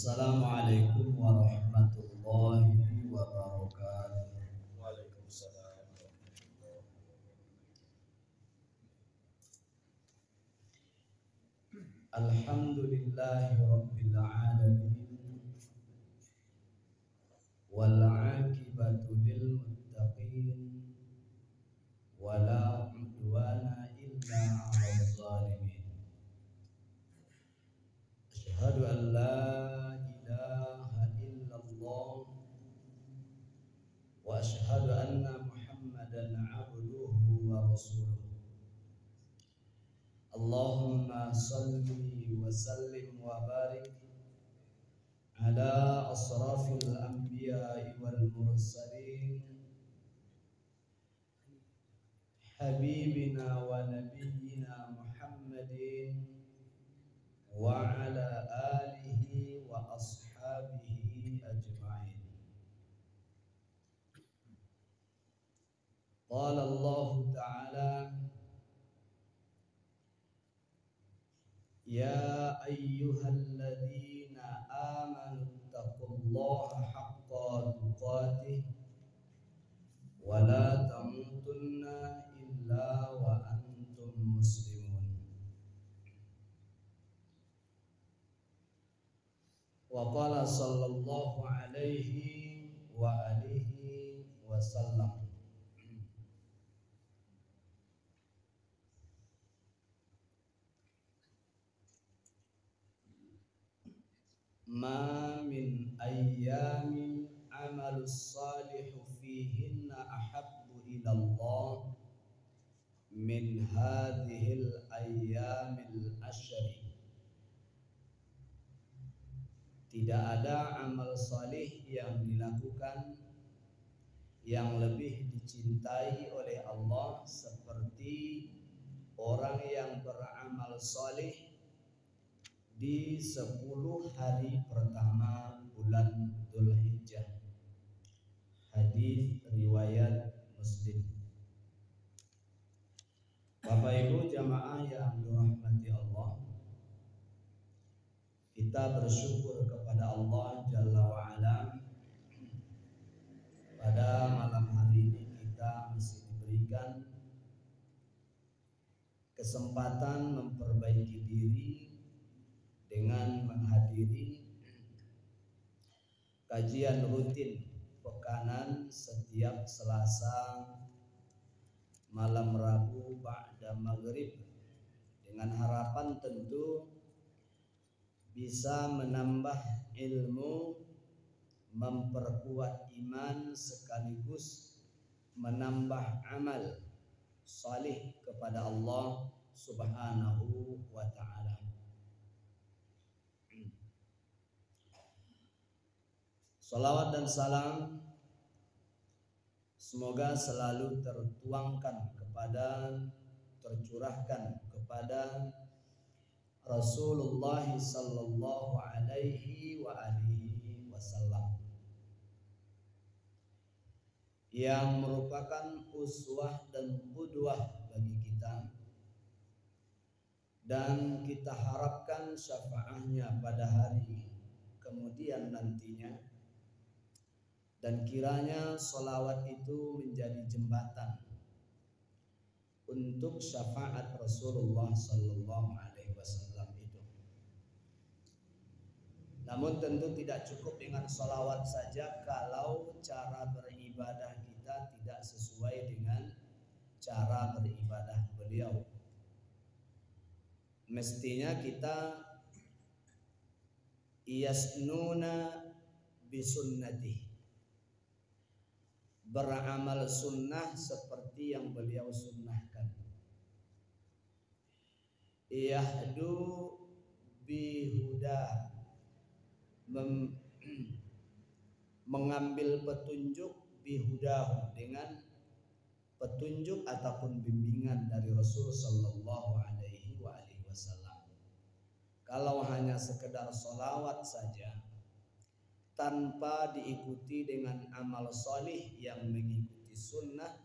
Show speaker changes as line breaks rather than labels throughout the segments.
Assalamualaikum warahmatullahi wabarakatuh.
Waalaikumsalam warahmatullahi.
Alhamdulillahi rabbil alamin wal aqibatu lil muttaqin wala udwana illa 'alal zalimin. Asyhadu an la ilaha illallah wa asyhadu anna Muhammadan 'abduhu wa rasuluh. Allahumma salli wa sallim wa barik ala asrafil anbiya'i wal mursalin habibina wa nabiyyina Muhammadin wa ala alihi wa ashabihi ajma'in. Qala Allah ta'ala ya ayyuhalladzina amanu taqullaha haqqa tuqatih wa la tamutunna illa wa antum muslimun. Wa qala sallallahu alaihi wa alihi wa sallam ma min ayyamin amalus salihu fihinna ahabbu ila Allah min hadhil ayyamil ashri. Tidak ada amal salih yang dilakukan yang lebih dicintai oleh Allah seperti orang yang beramal salih di 10 hari pertama bulan Dzulhijjah. Hadis riwayat Muslim. Bapak Ibu jamaah yang dirahmati Allah, kita bersyukur kepada Allah Jalla wa'ala. Pada malam hari ini kita masih diberikan kesempatan memperbaiki diri dengan menghadiri kajian rutin pekanan setiap Selasa malam Rabu ba'da maghrib, dengan harapan tentu bisa menambah ilmu, memperkuat iman, sekaligus menambah amal salih kepada Allah Subhanahu wa ta'ala. Salawat dan salam semoga selalu tertuangkan kepada, tercurahkan kepada Rasulullah sallallahu alaihi wa alihi wasallam, yang merupakan uswah dan qudwah bagi kita, dan kita harapkan syafaatnya pada hari kemudian nantinya, dan kiranya sholawat itu menjadi jembatan untuk syafaat Rasulullah sallallahu alaihi wasallam itu. Namun tentu tidak cukup dengan sholawat saja kalau cara beribadah kita tidak sesuai dengan cara beribadah beliau. Mestinya kita yasnuna bisunnatih, beramal sunnah seperti yang beliau sunnahkan. Yahdu bihuda, mengambil petunjuk, bihudahu, dengan petunjuk ataupun bimbingan dari Rasul sallallahu alaihi wasallam. Kalau hanya sekedar sholawat saja tanpa diikuti dengan amal solih yang mengikuti sunnah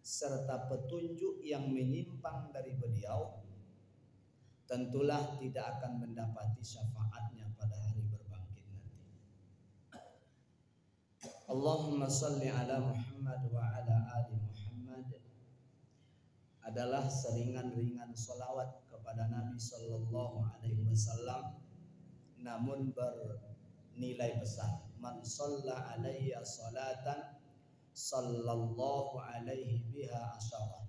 serta petunjuk yang menyimpang dari beliau, tentulah tidak akan mendapati syafaatnya pada hari berbangkit Allahumma salli ala Muhammad wa ala ali Muhammad adalah seringan-ringan solawat kepada Nabi Sallallahu Alaihi Wasallam, namun bernilai besar. Man shalla alayya salatan sallallahu alaihi biha asyara.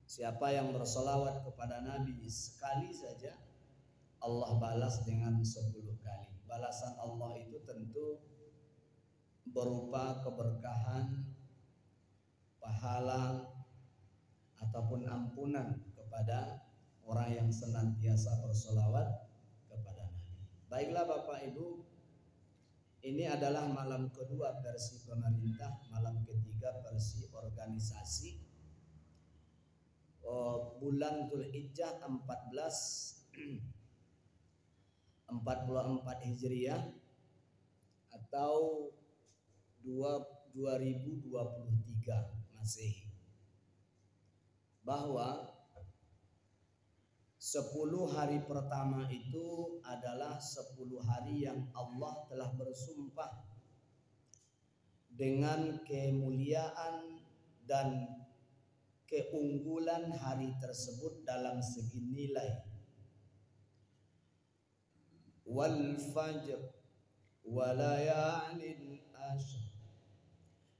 Siapa yang bersolawat kepada Nabi sekali saja, Allah balas dengan 10 kali. Balasan Allah itu tentu berupa keberkahan, pahala, ataupun ampunan kepada orang yang senantiasa bersolawat kepada Nabi. Baiklah Bapak Ibu, ini adalah malam kedua versi pemerintah, malam ketiga versi organisasi. Bulan Dzulhijjah 1444 Hijriah atau 2023 Masehi, bahwa 10 hari pertama itu adalah 10 hari yang Allah telah bersumpah dengan kemuliaan dan keunggulan hari tersebut dalam segi nilai. Wal fajr wa layalin ashr,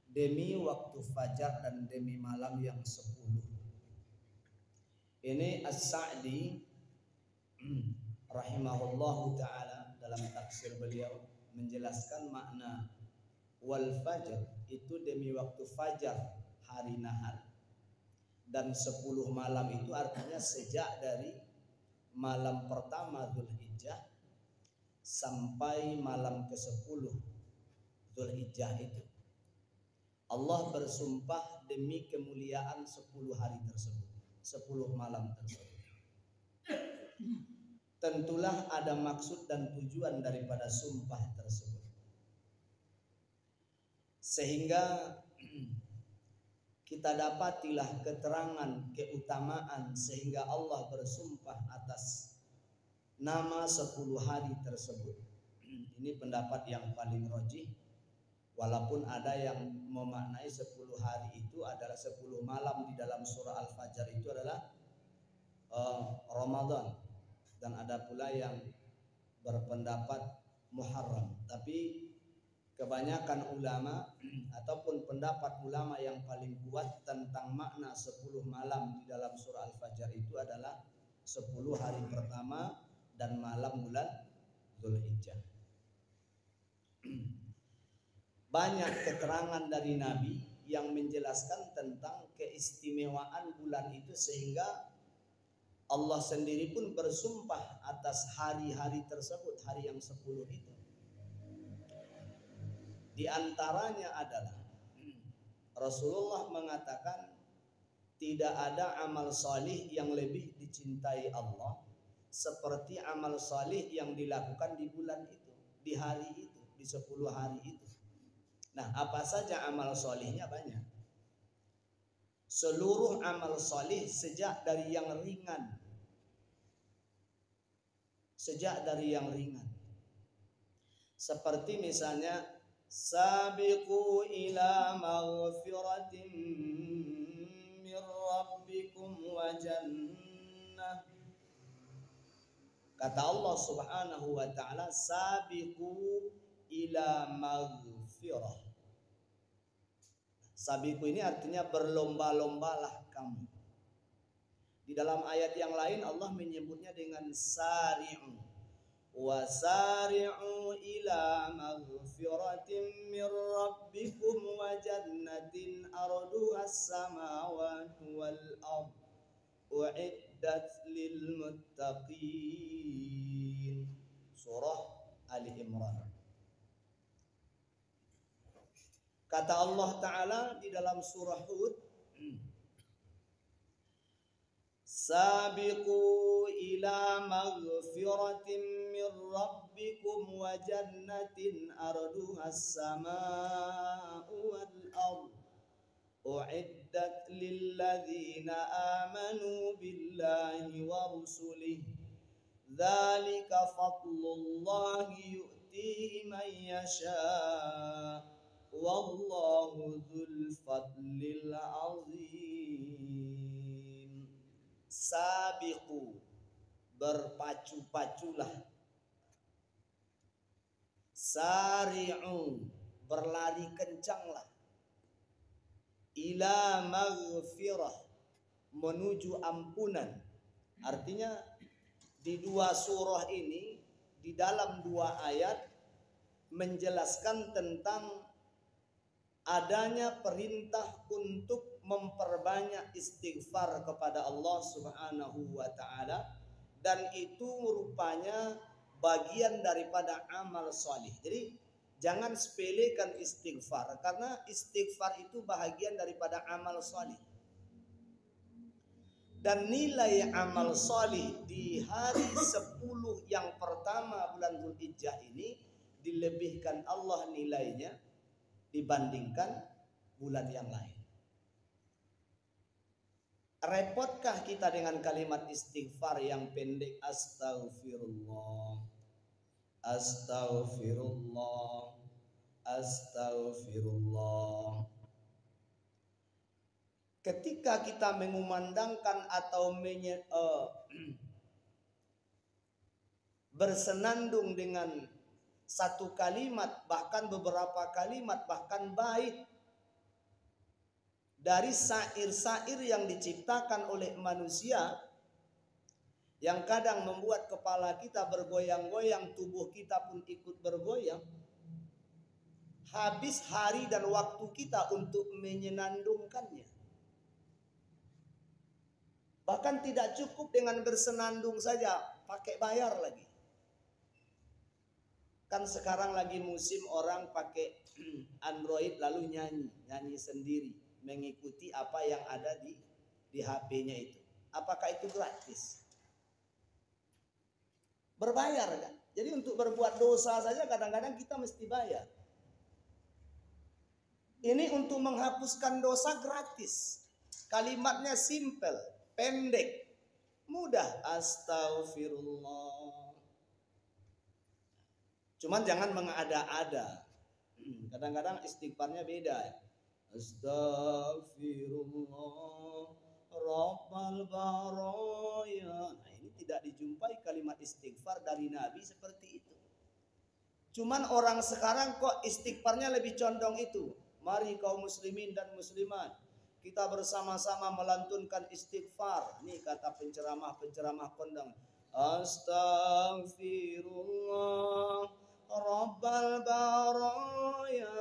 demi waktu fajar dan demi malam yang 10. Ini As-Sa'di rahimahullahu ta'ala dalam tafsir beliau menjelaskan makna wal fajr itu demi waktu fajar hari nahar, dan 10 malam itu artinya sejak dari malam pertama Dzulhijjah sampai malam ke-10 Dzulhijjah itu. Allah bersumpah demi kemuliaan 10 hari tersebut, 10 malam tersebut. Tentulah ada maksud dan tujuan daripada sumpah tersebut, sehingga kita dapatilah keterangan keutamaan sehingga Allah bersumpah atas nama 10 hari tersebut. Ini pendapat yang paling rajih, walaupun ada yang memaknai 10 hari itu adalah 10 malam di dalam surah Al-Fajr itu adalah Ramadan, dan ada pula yang berpendapat Muharram. Tapi kebanyakan ulama ataupun pendapat ulama yang paling kuat tentang makna 10 malam di dalam surah Al-Fajr itu adalah 10 hari pertama dan malam bulan Dzulhijjah. Banyak keterangan dari Nabi yang menjelaskan tentang keistimewaan bulan itu, sehingga Allah sendiri pun bersumpah atas hari-hari tersebut, hari yang 10 itu. Di antaranya adalah Rasulullah mengatakan tidak ada amal salih yang lebih dicintai Allah seperti amal salih yang dilakukan di bulan itu, di hari itu, di 10 hari itu. Nah, apa saja amal salihnya? Banyak. Seluruh amal salih sejak dari yang ringan, seperti misalnya sabiqu ila maghfiratin min rabbikum wa jannah. Kata Allah Subhanahu wa ta'ala, sabiqu ila maghfirah. Sabiqu ini artinya berlomba-lombalah kamu. Di dalam ayat yang lain Allah menyebutnya dengan sari'u. Wasari'u ila maghfiratin min rabbikum wa jannatin arduha as-samawati wal ard u'iddat lil muttaqin. Surah Ali Imran. Kata Allah Ta'ala di dalam surah Hud, sabiqu ila maghfiratin min rabbikum wa jannatin arduha as-sama'u wal ard u'iddat lilladzina amanu billahi wa rusulihi dzalika fadlullahi yu'tihi man yasha wallahu dzul fadlil azim. Sabiqu, berpacu-paculah. Sari'u, berlari kencanglah. Ila maghfirah, menuju ampunan. Artinya di dua surah ini, di dalam dua ayat menjelaskan tentang adanya perintah untuk memperbanyak istighfar kepada Allah Subhanahu wa taala, dan itu rupanya bagian daripada amal salih. Jadi jangan sepelekan istighfar, karena istighfar itu bahagian daripada amal salih. Dan nilai amal salih di hari 10 yang pertama bulan Dzulhijjah ini dilebihkan Allah nilainya dibandingkan bulan yang lain. Repotkah kita dengan kalimat istighfar yang pendek? Astaghfirullah, astaghfirullah, astaghfirullah. Ketika kita mengumandangkan atau bersenandung dengan satu kalimat, bahkan beberapa kalimat, bahkan bait dari syair-syair yang diciptakan oleh manusia, yang kadang membuat kepala kita bergoyang-goyang, tubuh kita pun ikut bergoyang, habis hari dan waktu kita untuk menyenandungkannya. Bahkan tidak cukup dengan bersenandung saja, pakai bayar lagi. Kan sekarang lagi musim orang pakai Android lalu nyanyi sendiri, mengikuti apa yang ada di HP-nya itu. Apakah itu gratis? Berbayar kan? Jadi untuk berbuat dosa saja kadang-kadang kita mesti bayar. Ini untuk menghapuskan dosa gratis. Kalimatnya simple, pendek, mudah. Astaghfirullah. Cuman jangan mengada-ada. Kadang-kadang istighfarnya beda. Astaghfirullah Rabbal baraya. Nah, ini tidak dijumpai kalimat istighfar dari Nabi seperti itu. Cuman orang sekarang kok istighfarnya lebih condong itu. Mari kaum muslimin dan muslimat, kita bersama-sama melantunkan istighfar. Ini kata penceramah-penceramah kondang. Astaghfirullah Rabbal baraya,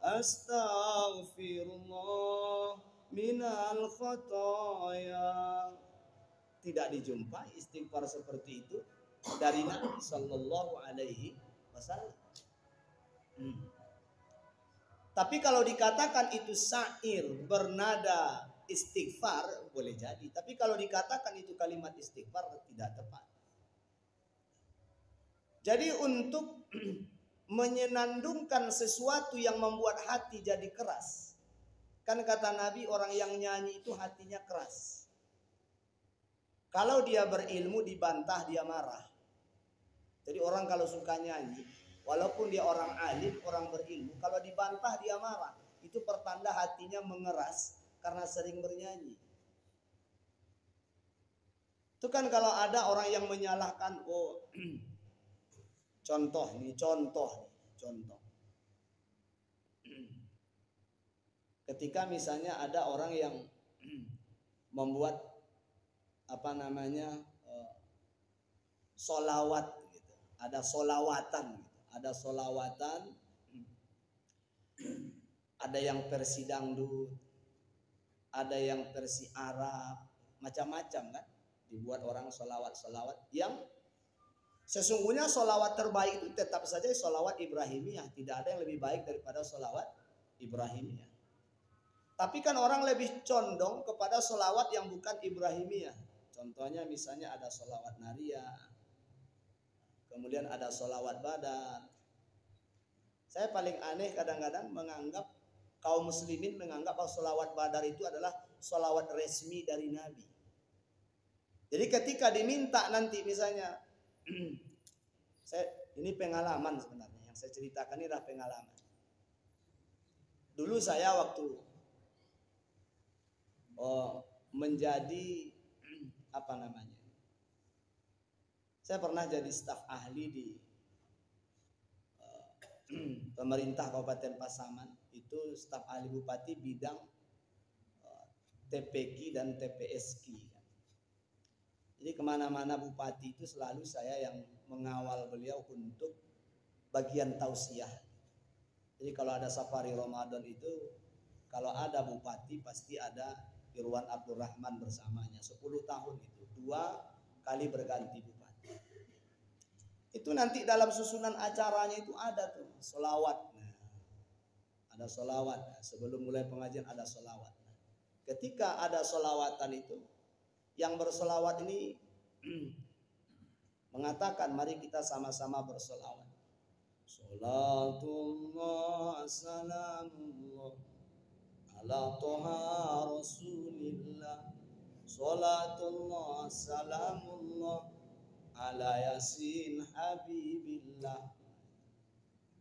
astaghfirullah minal khataya. Tidak dijumpai istighfar seperti itu dari Nabi sallallahu alaihi wasallam. Tapi kalau dikatakan itu syair bernada istighfar, boleh jadi. Tapi kalau dikatakan itu kalimat istighfar, tidak tepat. Jadi untuk menyenandungkan sesuatu yang membuat hati jadi keras. Kan kata Nabi, orang yang nyanyi itu hatinya keras. Kalau dia berilmu dibantah, dia marah. Jadi orang kalau suka nyanyi, walaupun dia orang alim, orang berilmu, kalau dibantah dia marah. Itu pertanda hatinya mengeras karena sering bernyanyi. Itu kan kalau ada orang yang menyalahkan, oh contoh. Ketika misalnya ada orang yang membuat solawat gitu. Ada solawatan gitu. Ada solawatan, ada yang versi dangdut, ada yang versi Arab, macam-macam kan. Dibuat orang solawat-solawat yang sesungguhnya solawat terbaik itu tetap saja solawat Ibrahimiyah. Tidak ada yang lebih baik daripada solawat Ibrahimiyah. Tapi kan orang lebih condong kepada solawat yang bukan Ibrahimiyah. Contohnya misalnya ada solawat Nariyah, kemudian ada solawat Badar. Saya paling aneh kadang-kadang menganggap kaum muslimin menganggap bahwa solawat Badar itu adalah solawat resmi dari Nabi. Jadi ketika diminta nanti misalnya, Ini pengalaman sebenarnya. Yang saya ceritakan ini adalah pengalaman. Dulu saya waktu menjadi saya pernah jadi staf ahli di pemerintah Kabupaten Pasaman. Itu staf ahli bupati bidang TPQ dan TPSQ. Jadi kemana-mana bupati itu selalu saya yang mengawal beliau untuk bagian tausiah. Jadi kalau ada safari Ramadan itu, kalau ada bupati pasti ada Irwan Abdurrahman bersamanya. 10 tahun itu 2 kali berganti bupati. Itu nanti dalam susunan acaranya itu ada tuh sholawat. Ada sholawat. Sebelum mulai pengajian ada sholawat. Ketika ada sholawatan itu, yang bersolawat ini mengatakan, mari kita sama-sama bersolawat. Salatullah salamullah ala toha rasulillah. Salatullah salamullah ala yasin habibillah.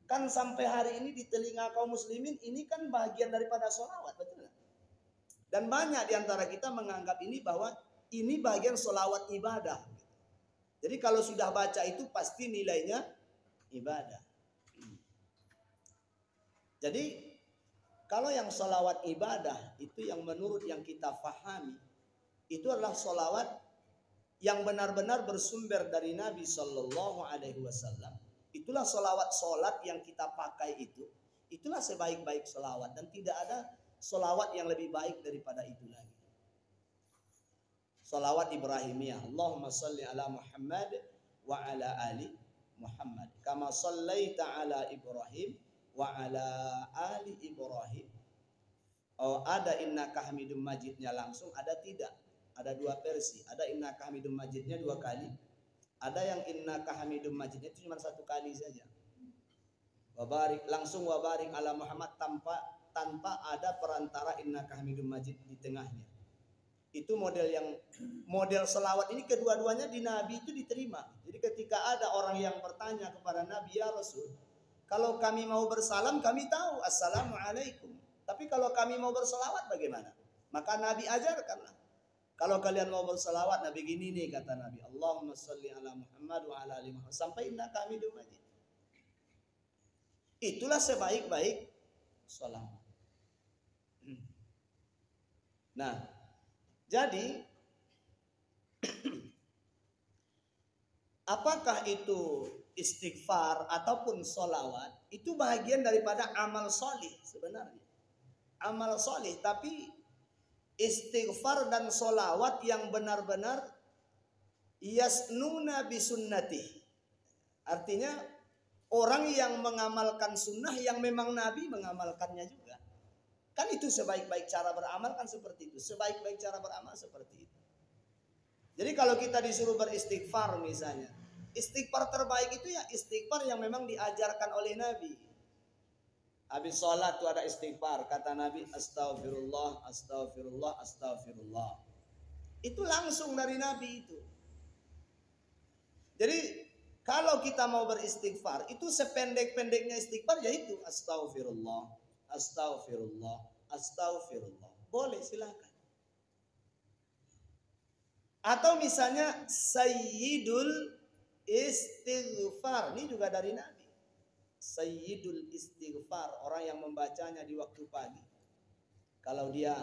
Kan sampai hari ini di telinga kaum muslimin ini kan bagian daripada sholawat, betul gak? Dan banyak diantara kita menganggap ini bahwa ini bagian sholawat ibadah. Jadi kalau sudah baca itu pasti nilainya ibadah. Jadi kalau yang sholawat ibadah itu yang menurut yang kita fahami itu adalah sholawat yang benar-benar bersumber dari Nabi Shallallahu Alaihi Wasallam. Itulah sholawat sholat yang kita pakai itu. Itulah sebaik-baik sholawat dan tidak ada sholawat yang lebih baik daripada itu lagi. Sholawat Ibrahimiyah. Allahumma salli ala Muhammad wa ala ali Muhammad. Kama sallaita ala Ibrahim wa ala ali Ibrahim. Oh, ada innaka hamidum majidnya langsung, ada tidak? Ada 2 versi. Ada innaka hamidum majidnya 2 kali. Ada yang innaka hamidum majidnya itu cuma 1 kali saja. Wabarik langsung wabarik ala Muhammad tanpa ada perantara innaka hamidum majid di tengahnya. Itu model selawat ini kedua-duanya di Nabi itu diterima. Jadi ketika ada orang yang bertanya kepada Nabi, ya Rasul, kalau kami mau bersalam kami tahu assalamualaikum. Tapi kalau kami mau berselawat bagaimana? Maka Nabi ajarkanlah. Kalau kalian mau berselawat, Nabi gini nih kata Nabi, Allahumma salli ala Muhammad wa ala ali Muhammad sampai innaka hamidum majid. Itulah sebaik-baik selawat. Nah, jadi apakah itu istighfar ataupun sholawat? Itu bagian daripada amal solih sebenarnya. Amal solih, tapi istighfar dan sholawat yang benar-benar yasnuna bisunnati. Artinya orang yang mengamalkan sunnah yang memang Nabi mengamalkannya juga. Kan itu sebaik-baik cara beramal kan seperti itu. Sebaik-baik cara beramal seperti itu. Jadi kalau kita disuruh beristighfar misalnya, istighfar terbaik itu ya istighfar yang memang diajarkan oleh Nabi. Habis sholat itu ada istighfar. Kata Nabi, astaghfirullah, astaghfirullah, astaghfirullah. Itu langsung dari Nabi itu. Jadi kalau kita mau beristighfar, itu sependek-pendeknya istighfar yaitu astaghfirullah, astaghfirullah, astaghfirullah. Boleh, silakan. Atau misalnya sayyidul istighfar. Ini juga dari Nabi. Sayyidul istighfar, orang yang membacanya di waktu pagi. Kalau dia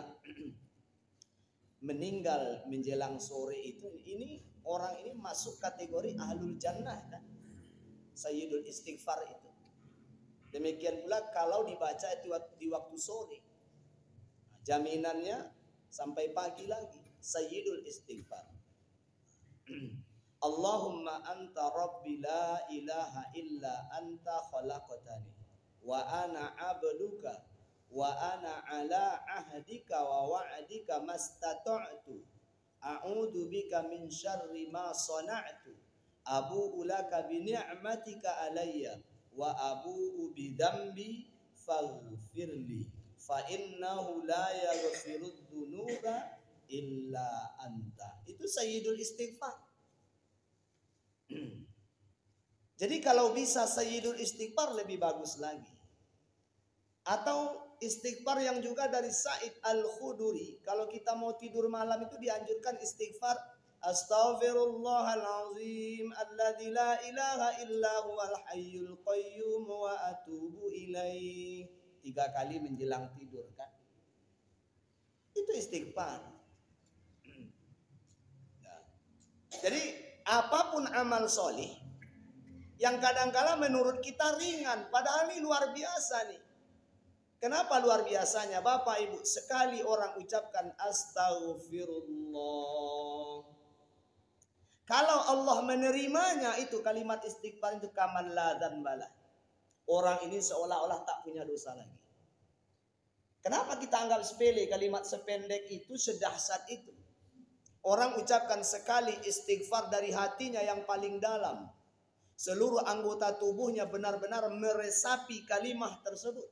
meninggal menjelang sore itu, ini orang ini masuk kategori ahlul jannah kan. Sayyidul istighfar itu. Demikian pula kalau dibaca itu di waktu sore. Jaminannya sampai pagi lagi. Sayyidul istighfar. Allahumma anta rabbi la ilaha illa anta khalaqtani wa ana abduka wa ana ala ahdika wa wa'dika mastata'tu a'udzu bika min syarri ma sana'tu abu'u laka bi ni'matika alayya wa abu'u bi dzambi faghfirli fa innahu la yaghfirudz dzunuba illa anta. Itu sayyidul istighfar. Jadi kalau bisa sayyidul istighfar lebih bagus lagi. Atau istighfar yang juga dari Sa'id Al-Khuduri. Kalau kita mau tidur malam itu dianjurkan istighfar. Astaghfirullahalazim alladzi la ilaha illa huwal hayyul qayyum wa atubu ilaih. 3 kali menjelang tidur kan. Itu istighfar. Nah, jadi apapun amal soleh yang kadang-kala menurut kita ringan, padahal ini luar biasa nih. Kenapa luar biasanya? Bapak Ibu, sekali orang ucapkan astaghfirullah, kalau Allah menerimanya itu kalimat istighfar itu kaman la dzanbala. Orang ini seolah-olah tak punya dosa lagi. Kenapa kita anggap sepele kalimat sependek itu, sedahsyat itu? Orang ucapkan sekali istighfar dari hatinya yang paling dalam. Seluruh anggota tubuhnya benar-benar meresapi kalimat tersebut.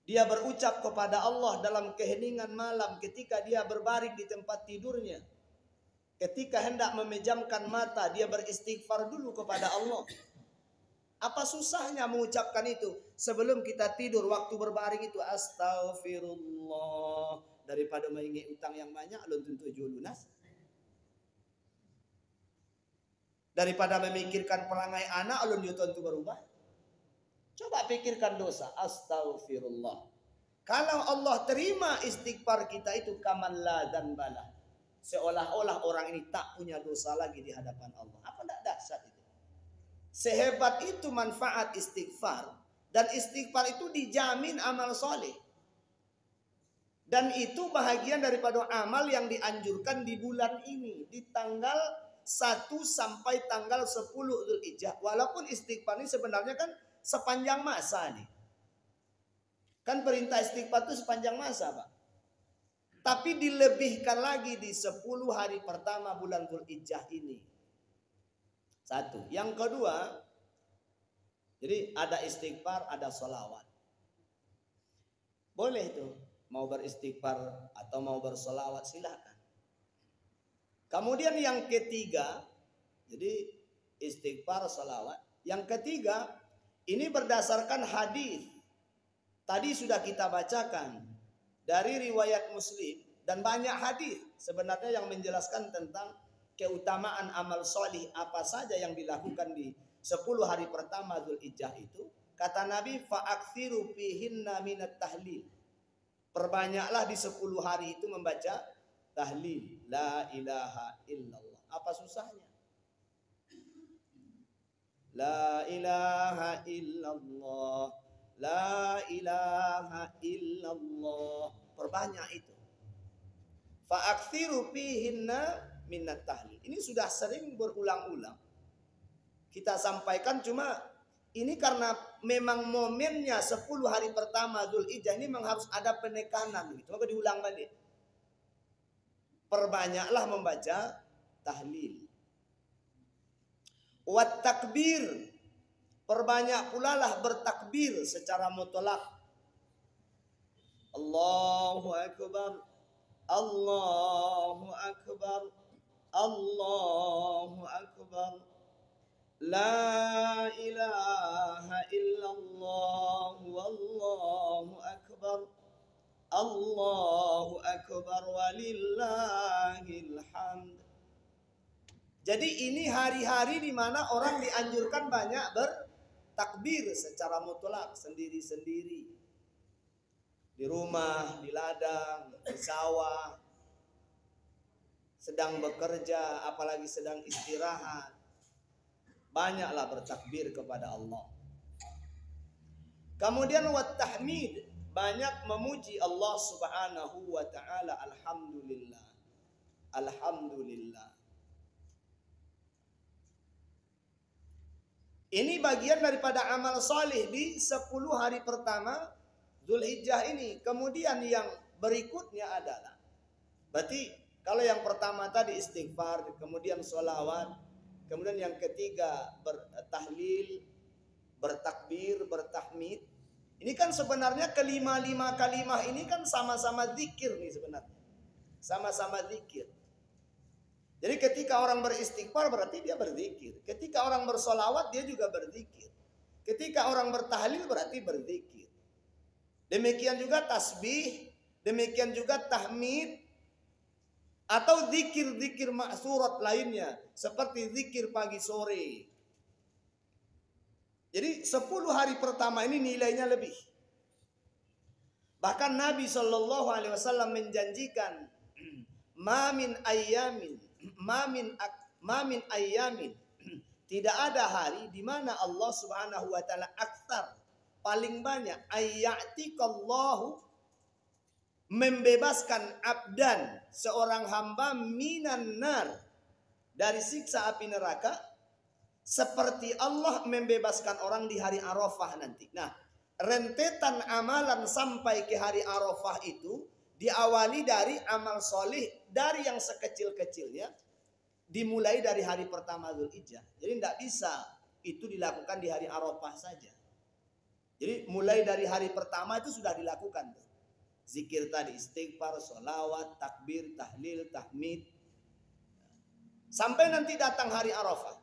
Dia berucap kepada Allah dalam keheningan malam ketika dia berbaring di tempat tidurnya. Ketika hendak memejamkan mata, dia beristighfar dulu kepada Allah. Apa susahnya mengucapkan itu? Sebelum kita tidur, waktu berbaring itu astaghfirullah. Daripada mengingat utang yang banyak, belum tentu lunas. Daripada memikirkan perangai anak, belum tentu berubah. Coba pikirkan dosa, astaghfirullah. Kalau Allah terima istighfar kita itu kaman la dzanbala. Seolah-olah orang ini tak punya dosa lagi di hadapan Allah. Apa tidak dahsyat itu? Sehebat itu manfaat istighfar. Dan istighfar itu dijamin amal soleh. Dan itu bahagian daripada amal yang dianjurkan di bulan ini. Di tanggal 1 sampai tanggal 10 Dzulhijjah. Walaupun istighfar ini sebenarnya kan sepanjang masa nih. Kan perintah istighfar itu sepanjang masa, Pak. Tapi dilebihkan lagi di 10 hari pertama bulan Dzulhijjah ini. 1. Yang kedua, jadi ada istighfar, ada sholawat. Boleh itu. Mau beristighfar atau mau bersolawat silakan. Kemudian yang ketiga, jadi istighfar, sholawat. Yang ketiga, ini berdasarkan hadis. Tadi sudah kita bacakan dari riwayat Muslim dan banyak hadis sebenarnya yang menjelaskan tentang keutamaan amal solih apa saja yang dilakukan di 10 hari pertama Dzulhijjah itu. Kata Nabi, fa'akthiru fihinna minat tahlil. Perbanyaklah di 10 hari itu membaca tahlil, la ilaha illallah. Apa susahnya? La ilaha illallah, la ilaha illallah. Perbanyak itu. Fa'akthiru fihinna minat tahlil. Ini sudah sering berulang-ulang kita sampaikan, cuma ini karena memang momennya 10 hari pertama Dzulhijjah ini memang harus ada penekanan gitu. Maka diulang balik. Perbanyaklah membaca tahlil. Wat takbir. Perbanyak pula lah bertakbir secara mutlak. Allahu akbar. Allahu akbar. Allahu akbar. La ilaha illallah wallahu akbar. Allahu akbar walillahil hamd. Jadi ini hari-hari di mana orang dianjurkan banyak bertakbir secara mutlak sendiri-sendiri. Di rumah, di ladang, di sawah, sedang bekerja, apalagi sedang istirahat. Banyaklah bertakbir kepada Allah. Kemudian wat tahmid, banyak memuji Allah Subhanahu wa taala. Alhamdulillah. Alhamdulillah. Ini bagian daripada amal saleh di 10 hari pertama Dzulhijjah ini. Kemudian yang berikutnya adalah, berarti kalau yang pertama tadi istighfar, kemudian sholawat, kemudian yang ketiga bertahlil, bertakbir, bertahmid. Ini kan sebenarnya kelima-lima kalimah ini kan sama-sama zikir nih sebenarnya. Sama-sama zikir. Jadi ketika orang beristighfar berarti dia berzikir. Ketika orang bersolawat dia juga berzikir. Ketika orang bertahlil berarti berzikir. Demikian juga tasbih, demikian juga tahmid, atau zikir-zikir maksurat lainnya seperti zikir pagi sore. Jadi 10 hari pertama ini nilainya lebih. Bahkan Nabi SAW menjanjikan mamin ayamin tidak ada hari di mana Allah Subhanahu wa taala aktsar paling banyak ayyatikallahu membebaskan abdan seorang hamba minan nar dari siksa api neraka seperti Allah membebaskan orang di hari Arafah nanti. Nah, rentetan amalan sampai ke hari Arafah itu diawali dari amal solih dari yang sekecil-kecilnya, dimulai dari hari pertama Dzulhijjah. Jadi tidak bisa itu dilakukan di hari Arafah saja. Jadi mulai dari hari pertama itu sudah dilakukan tuh. Zikir tadi, istighfar, sholawat, takbir, tahlil, tahmid. Sampai nanti datang hari Arafah.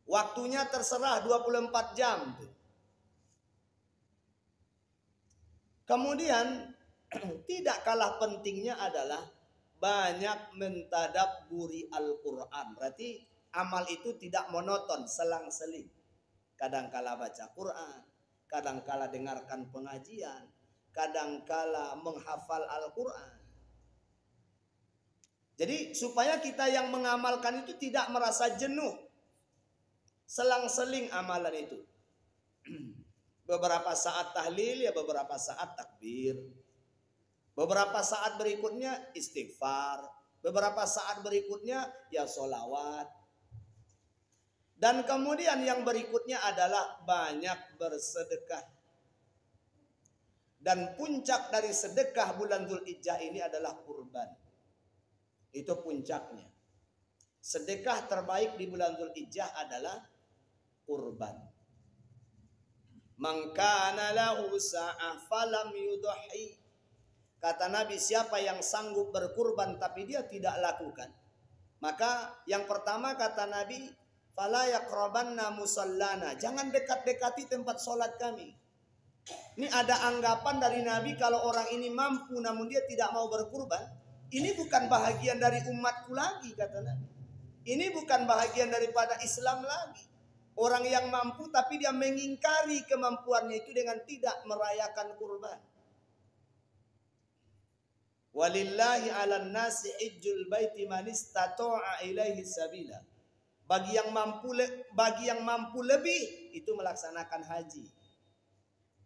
Waktunya terserah 24 jam tuh. Kemudian tidak kalah pentingnya adalah banyak mentadabburi Al-Quran. Berarti amal itu tidak monoton, selang-seling. Kadangkala baca Quran, kadangkala dengarkan pengajian, kadangkala menghafal Al-Quran. Jadi supaya kita yang mengamalkan itu tidak merasa jenuh, selang-seling amalan itu. Beberapa saat tahlil, ya beberapa saat takbir. Beberapa saat berikutnya istighfar. Beberapa saat berikutnya ya sholawat. Dan kemudian yang berikutnya adalah banyak bersedekah. Dan puncak dari sedekah bulan Dzulhijjah ini adalah kurban. Itu puncaknya. Sedekah terbaik di bulan Dzulhijjah adalah kurban. Man kana lahu sa'ah falam yudhi. Kata Nabi, siapa yang sanggup berkurban tapi dia tidak lakukan, maka yang pertama kata Nabi, fala yaqrabanna musallana, jangan dekat-dekati tempat sholat kami. Ini ada anggapan dari Nabi kalau orang ini mampu namun dia tidak mau berkurban, ini bukan bahagian dari umatku lagi, kata Nabi. Ini bukan bahagian daripada Islam lagi. Orang yang mampu tapi dia mengingkari kemampuannya itu dengan tidak merayakan kurban. Walillahi 'alan nasi hajjul baiti man istata'a ilaihi sabila. Bagi yang mampu lebih itu melaksanakan haji.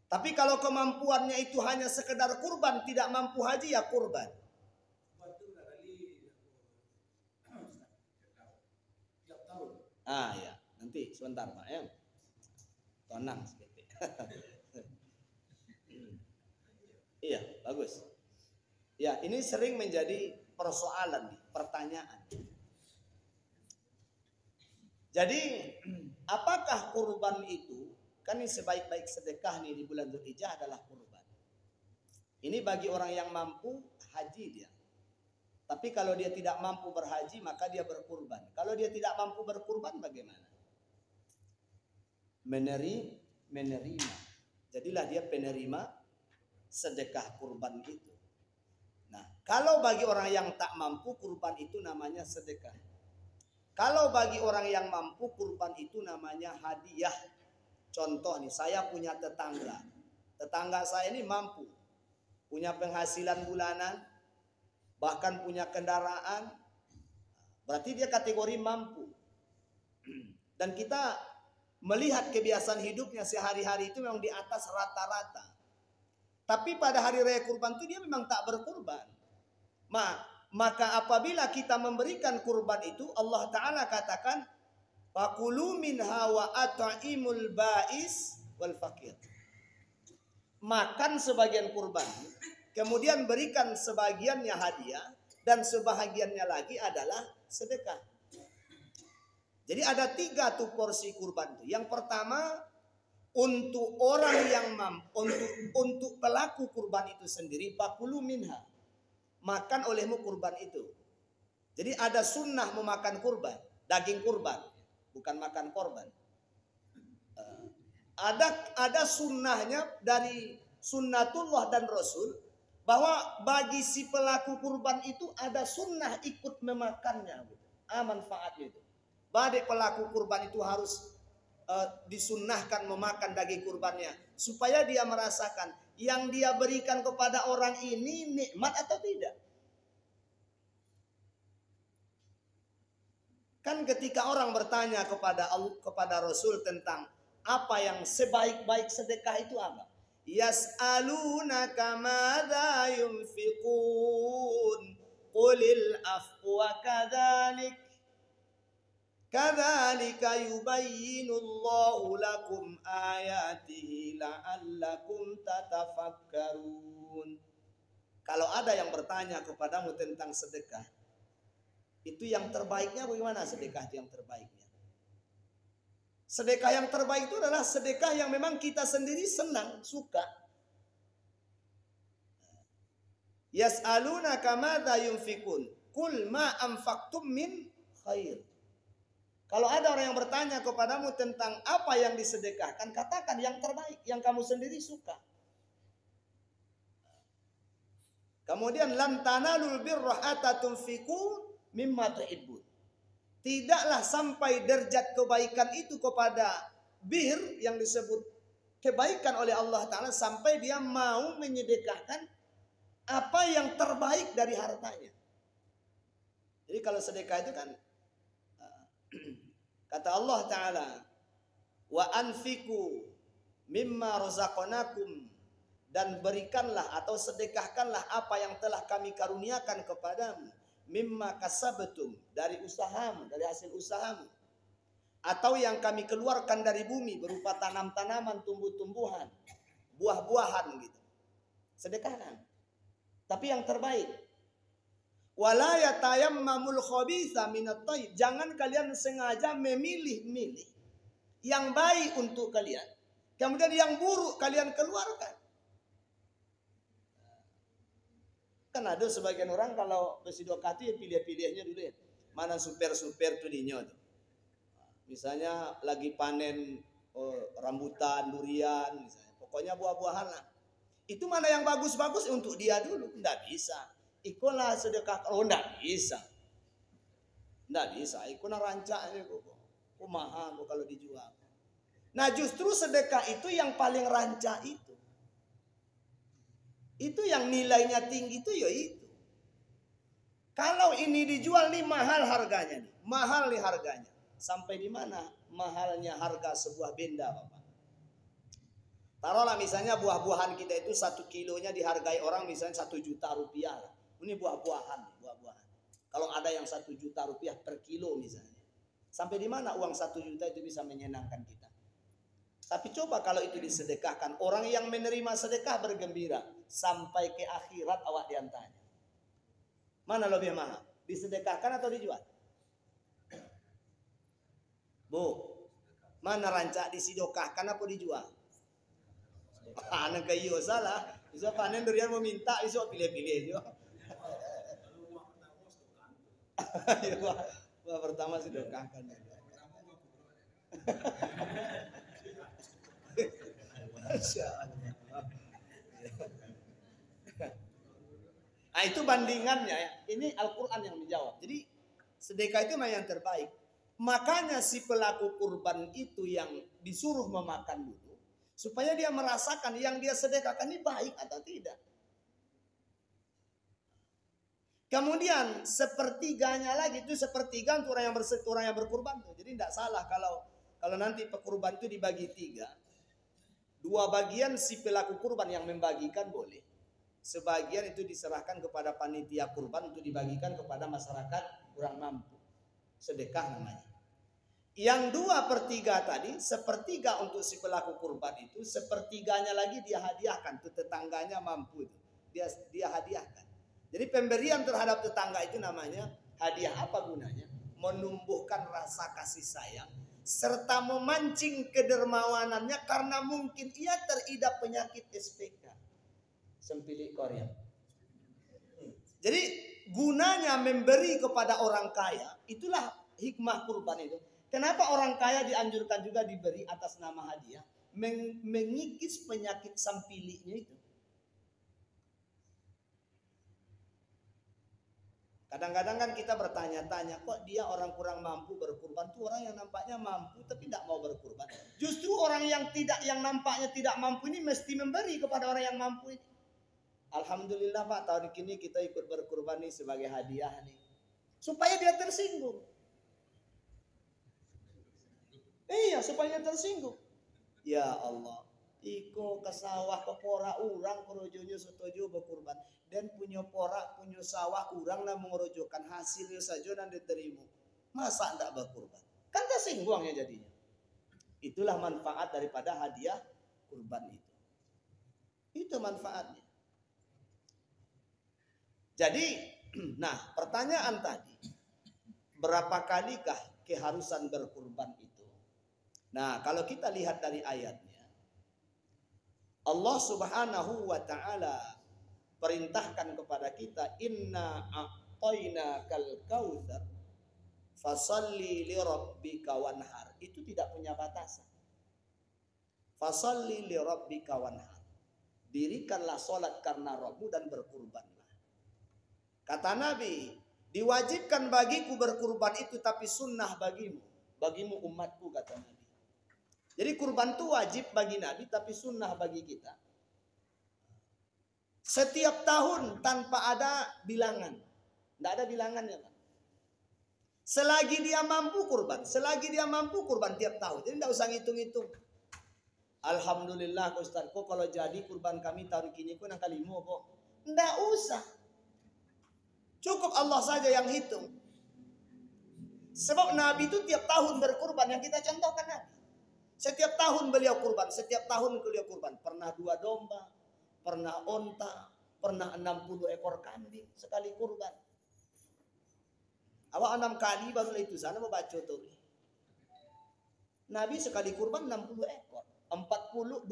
Tapi kalau kemampuannya itu hanya sekedar kurban, tidak mampu haji ya kurban. Ya, nanti sebentar Pak ya. Tenang sedikit. Iya, bagus. Ya, ini sering menjadi persoalan, pertanyaan. Jadi, apakah kurban itu, kan ini sebaik-baik sedekah nih di bulan Dzulhijjah adalah kurban. Ini bagi orang yang mampu haji dia. Tapi kalau dia tidak mampu berhaji maka dia berkurban. Kalau dia tidak mampu berkurban bagaimana? Menerima. Jadilah dia penerima sedekah kurban itu. Nah, kalau bagi orang yang tak mampu, kurban itu namanya sedekah. Kalau bagi orang yang mampu, kurban itu namanya hadiah. Contoh nih, saya punya tetangga. Tetangga saya ini mampu. Punya penghasilan bulanan, bahkan punya kendaraan. Berarti dia kategori mampu. Dan kita melihat kebiasaan hidupnya sehari-hari itu memang di atas rata-rata. Tapi pada hari raya kurban itu dia memang tak berkurban. Maka apabila kita memberikan kurban itu, Allah Ta'ala katakan, fakulu minha wa at'imul ba'is wal fakir. Makan sebagian kurban, kemudian berikan sebagiannya hadiah, dan sebahagiannya lagi adalah sedekah. Jadi ada 3 tuh porsi kurban itu. Yang pertama, untuk orang yang mampu, untuk pelaku kurban itu sendiri, fakulu minha, makan olehmu kurban itu. Jadi ada sunnah memakan kurban, daging kurban, bukan makan korban. Ada sunnahnya dari sunnatullah dan Rasul bahwa bagi si pelaku kurban itu ada sunnah ikut memakannya, manfaatnya itu. Bagi pelaku kurban itu harus disunnahkan memakan daging kurbannya supaya dia merasakan yang dia berikan kepada orang ini nikmat atau tidak. Kan ketika orang bertanya kepada Rasul tentang apa yang sebaik-baik sedekah itu apa? Yas'alunaka madza yunfiqun qulil afwa kadzalika yubayyinullahu lakum ayatihi la'allakum tatafakkarun. Kalau ada yang bertanya kepadamu tentang sedekah, itu yang terbaiknya bagaimana sedekah yang terbaiknya? Sedekah yang terbaik itu adalah sedekah yang memang kita sendiri senang, suka. Yas'alunaka madza yunfikun qul ma anfaqtum min khair. Kalau ada orang yang bertanya kepadamu tentang apa yang disedekahkan, katakan yang terbaik, yang kamu sendiri suka. Kemudian lan tanalul birra hatta tunfiqu mimma tuhibbun. Tidaklah sampai derajat kebaikan itu kepada bir yang disebut kebaikan oleh Allah Ta'ala sampai dia mau menyedekahkan apa yang terbaik dari hartanya. Jadi kalau sedekah itu kan kata Allah Ta'ala, wa anfiku mimma razaqnakum, dan berikanlah atau sedekahkanlah apa yang telah kami karuniakan kepadamu, mimma kasabtum, dari usahamu, dari hasil usahamu, atau yang kami keluarkan dari bumi berupa tanam-tanaman, tumbuh-tumbuhan, buah-buahan gitu. Sedekahkan. Tapi yang terbaik. Wala yatayammamul khabitha minat thayyib. Jangan kalian sengaja memilih-milih yang baik untuk kalian, kemudian yang buruk kalian keluarkan. Kan ada sebagian orang kalau bersidokati pilih-pilihnya dulu ya. Mana super-super tuh dinyo tuh. Misalnya lagi panen rambutan, durian misalnya. Pokoknya buah-buahan lah. Itu mana yang bagus-bagus untuk dia dulu. Nggak bisa. Ikulah sedekah. Oh nggak bisa. Nggak bisa. Ikulah rancaknya kok. Mahal kalau dijual. Nah justru sedekah itu yang paling rancak itu. Itu yang nilainya tinggi itu ya itu. Kalau ini dijual nih mahal harganya nih. Mahal nih harganya. Sampai di mana mahalnya harga sebuah benda Bapak? Taruhlah misalnya buah-buahan kita itu 1 kilonya dihargai orang misalnya 1 juta rupiah. Ini buah-buahan. Kalau ada yang 1 juta rupiah per kilo misalnya. Sampai di mana uang 1 juta itu bisa menyenangkan kita? Tapi coba kalau itu disedekahkan. Orang yang menerima sedekah bergembira. Sampai ke akhirat awak diantanya. Mana lebih mahal? Disedekahkan atau dijual? Bu, mana rancak disedekahkan atau dijual? Anak kayu salah. Bisa panen durian mau minta, bisa pilih-pilih juga. Wah, pertama sedekahkan. Masya Allah. Nah itu bandingannya ya. Ini Al-Quran yang menjawab. Jadi sedekah itu memang yang terbaik. Makanya si pelaku kurban itu yang disuruh memakan dulu. Supaya dia merasakan yang dia sedekahkan ini baik atau tidak. Kemudian sepertiganya lagi itu sepertiga untuk orang yang berkurban tuh. Jadi tidak salah kalau nanti pekurban itu dibagi 3. 2 bagian si pelaku kurban yang membagikan boleh. Sebagian itu diserahkan kepada panitia kurban untuk dibagikan kepada masyarakat kurang mampu. Sedekah namanya. Yang 2/3 tadi, sepertiga untuk si pelaku kurban itu, sepertiganya lagi dia hadiahkan tuh tetangganya mampu itu. Dia hadiahkan. Jadi pemberian terhadap tetangga itu namanya hadiah. Apa gunanya? Menumbuhkan rasa kasih sayang serta memancing kedermawanannya karena mungkin ia teridap penyakit SPK, sempilik Korea. Jadi gunanya memberi kepada orang kaya, itulah hikmah kurban itu. Kenapa orang kaya dianjurkan juga diberi atas nama hadiah? Mengikis penyakit sampilinya itu. Kadang-kadang kan kita bertanya-tanya, kok dia orang kurang mampu berkurban? Itu orang yang nampaknya mampu tapi tidak mau berkurban. Justru orang yang nampaknya tidak mampu ini mesti memberi kepada orang yang mampu ini. Alhamdulillah Pak, tahun ini kita ikut berkurban nih sebagai hadiah nih. Supaya dia tersinggung. Iya, supaya dia tersinggung. Ya Allah, iko ke sawah ke pora urang kerojonya setuju berkurban. Dan punya porak, punya sawah, orang lah mengerojokan hasilnya saja dan diterima. Masa tidak berkurban? Kan tersinggung ya jadinya. Itulah manfaat daripada hadiah kurban itu. Itu manfaatnya. Jadi, nah pertanyaan tadi, berapa kalikah keharusan berkurban itu? Nah kalau kita lihat dari ayatnya, Allah Subhanahu wa ta'ala perintahkan kepada kita, inna a'tainakal kautsar fasalli li rabbika wanhar. Itu tidak punya batasan. Fasalli li rabbika wanhar. Dirikanlah salat karena Rabbmu dan berkurbanlah. Kata Nabi, diwajibkan bagiku berkurban itu tapi sunnah bagimu umatku, kata Nabi. Jadi kurban itu wajib bagi Nabi tapi sunnah bagi kita. Setiap tahun tanpa ada bilangan. Tidak ada bilangannya, Pak. Selagi dia mampu kurban. Selagi dia mampu kurban tiap tahun. Jadi tidak usah ngitung-ngitung. Alhamdulillah Ustaz, kok kalau jadi kurban kami tahun ini kok angka 5 kok. Tidak usah. Cukup Allah saja yang hitung. Sebab Nabi itu tiap tahun berkurban. Yang kita contohkan Nabi. Setiap tahun beliau kurban. Setiap tahun beliau kurban. Pernah 2 domba. Pernah onta, pernah 60 ekor kambing sekali kurban. Awak 6 kali baru itu sana membaca tuh. Nabi sekali kurban 60 ekor. 20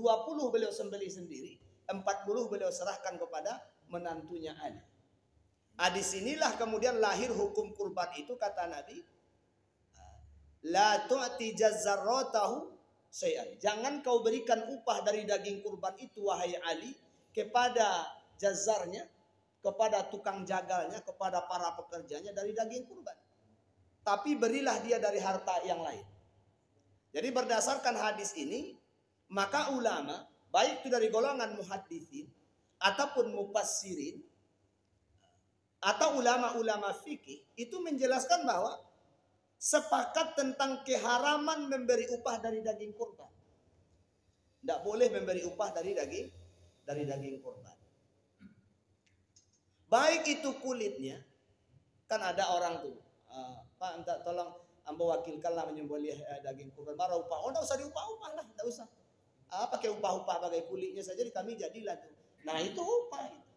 beliau sembelih sendiri, 40 beliau serahkan kepada menantunya Ali. Di sinilah kemudian lahir hukum kurban itu, kata Nabi, la tu'ti jazzaratahu syai'an. Jangan kau berikan upah dari daging kurban itu wahai Ali kepada jazarnya, kepada tukang jagalnya, kepada para pekerjanya dari daging kurban. Tapi berilah dia dari harta yang lain. Jadi berdasarkan hadis ini, maka ulama, baik itu dari golongan muhadditsin ataupun mufassirin atau ulama-ulama fikih, itu menjelaskan bahwa sepakat tentang keharaman memberi upah dari daging kurban. Tidak boleh memberi upah dari daging kurban. Baik itu kulitnya, kan ada orang tuh, Pak minta tolong ambo wakilkanlah menyembelih daging kurban. Baru upah, oh tidak usah diupah-upah lah, tidak usah. Pakai upah-upah bagai kulitnya saja di kami jadilah tuh. Nah itu upah itu.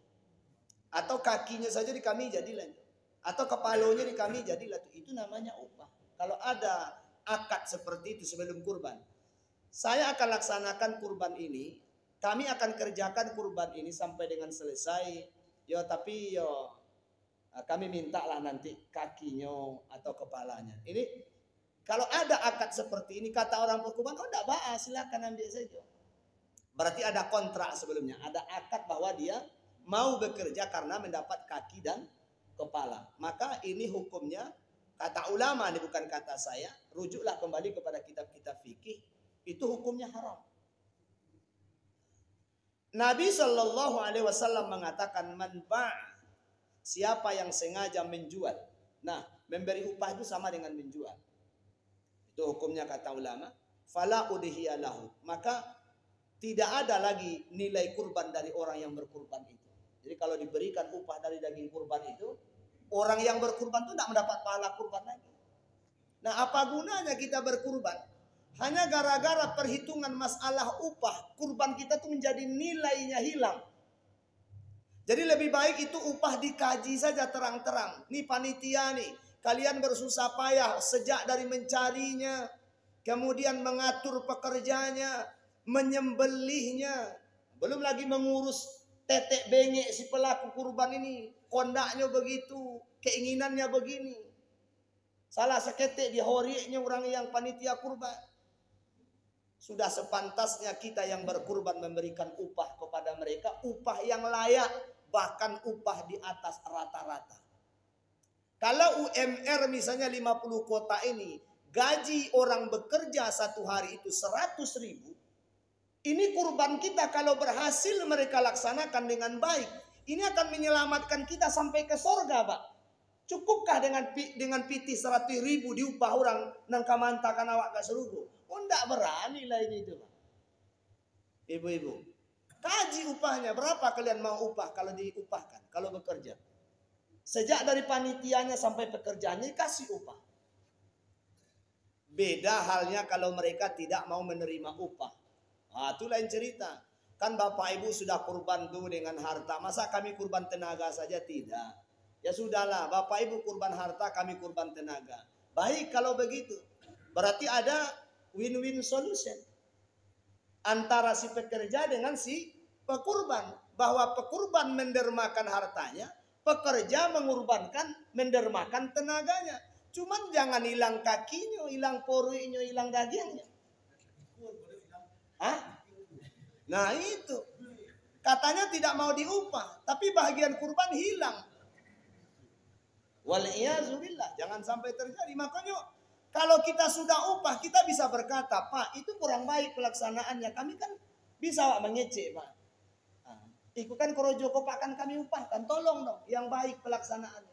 Atau kakinya saja di kami jadilah itu. Atau kepalanya di kami jadilah tuh. Itu namanya upah. Kalau ada akad seperti itu sebelum kurban, saya akan laksanakan kurban ini. Kami akan kerjakan kurban ini sampai dengan selesai. Yo tapi yo kami mintalah nanti kakinya atau kepalanya. Ini kalau ada akad seperti ini, kata orang berkurban, oh tidak bahas, silakan ambil saja. Berarti ada kontrak sebelumnya, ada akad bahwa dia mau bekerja karena mendapat kaki dan kepala. Maka ini hukumnya, kata ulama, ini bukan kata saya, rujuklah kembali kepada kitab-kitab fikih, itu hukumnya haram. Nabi SAW mengatakan, man ba', siapa yang sengaja menjual. Nah, memberi upah itu sama dengan menjual. Itu hukumnya kata ulama. Fala udhiyalahu, maka tidak ada lagi nilai kurban dari orang yang berkurban itu. Jadi kalau diberikan upah dari daging kurban itu, orang yang berkurban itu tidak mendapat pahala kurban lagi. Nah, apa gunanya kita berkurban? Hanya gara-gara perhitungan masalah upah, kurban kita tuh menjadi nilainya hilang. Jadi lebih baik itu upah dikaji saja terang-terang. Nih panitia nih, kalian bersusah payah sejak dari mencarinya, kemudian mengatur pekerjanya, menyembelihnya, belum lagi mengurus tetek bengek si pelaku kurban ini, kondaknya begitu, keinginannya begini. Salah seketik di horinya orang yang panitia kurban. Sudah sepantasnya kita yang berkurban memberikan upah kepada mereka, upah yang layak, bahkan upah di atas rata-rata. Kalau UMR misalnya 50 kota ini, gaji orang bekerja satu hari itu 100.000. Ini kurban kita kalau berhasil mereka laksanakan dengan baik. Ini akan menyelamatkan kita sampai ke sorga, Pak. Cukupkah dengan piti 100.000 diupah orang nang kamantakan awak gak serugo? Oh, enggak berani lah ini itu, Pak. Ibu-ibu, kaji upahnya berapa kalian mau upah kalau diupahkan, kalau bekerja. Sejak dari panitianya sampai pekerjaannya kasih upah. Beda halnya kalau mereka tidak mau menerima upah. Nah, itu lain cerita. Kan Bapak Ibu sudah kurban tuh dengan harta. Masa kami kurban tenaga saja? Tidak. Ya sudahlah, Bapak Ibu kurban harta, kami kurban tenaga. Baik kalau begitu. Berarti ada win-win solution. Antara si pekerja dengan si pekurban. Bahwa pekurban mendermakan hartanya, pekerja mendermakan tenaganya. Cuman jangan hilang kakinya, hilang poruinya, hilang dagingnya. Hah? Nah itu. Katanya tidak mau diupah, tapi bagian kurban hilang. Waliyazubillah, jangan sampai terjadi. Makanya kalau kita sudah upah, kita bisa berkata, Pak, itu kurang baik pelaksanaannya. Kami kan bisa mengecek, Pak. Nah, itu kan Korojo Pak akan kami upahkan. Tolong dong, yang baik pelaksanaannya.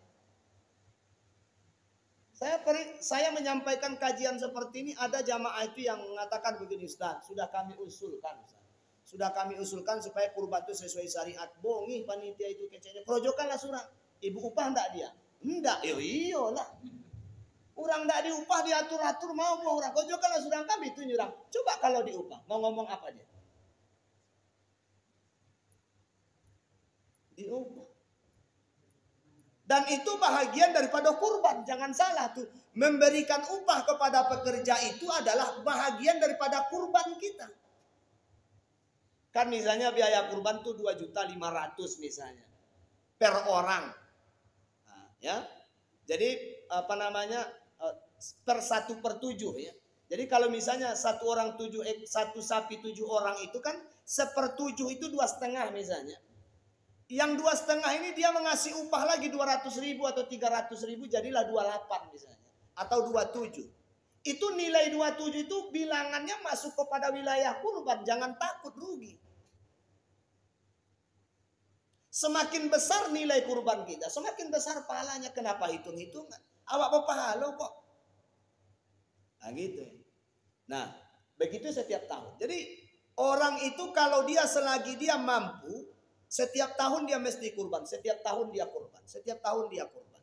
Saya menyampaikan kajian seperti ini, ada jamaah itu yang mengatakan begini, Ustaz, sudah kami usulkan, Ustaz. Sudah kami usulkan supaya kurban itu sesuai syariat. Bongi panitia itu keceknya. Kerojokanlah surang. Ibu upah enggak dia? Enggak, iyalah. Orang enggak diupah diatur-atur mau orang. Kerojokanlah surang kami itu nyurang. Coba kalau diupah, mau ngomong apa dia? Diupah. Dan itu bahagian daripada kurban. Jangan salah tuh. Memberikan upah kepada pekerja itu adalah bahagian daripada kurban kita. Kan misalnya biaya kurban tuh 2.500.000 misalnya. Per orang. Nah, ya. Jadi apa namanya. Per 1/7 ya. Jadi kalau misalnya satu sapi 7 orang itu kan 1/7 itu 2,5 misalnya. Yang 2,5 ini dia mengasih upah lagi 200.000 atau 300.000, jadilah 28 misalnya. Atau 27. Itu nilai 27 itu bilangannya masuk kepada wilayah kurban. Jangan takut rugi. Semakin besar nilai kurban kita, semakin besar pahalanya. Kenapa hitung-hitungan? Awak berpahala kok. Nah gitu. Nah, begitu setiap tahun. Jadi orang itu kalau dia selagi dia mampu, setiap tahun dia mesti kurban, setiap tahun dia kurban, setiap tahun dia kurban.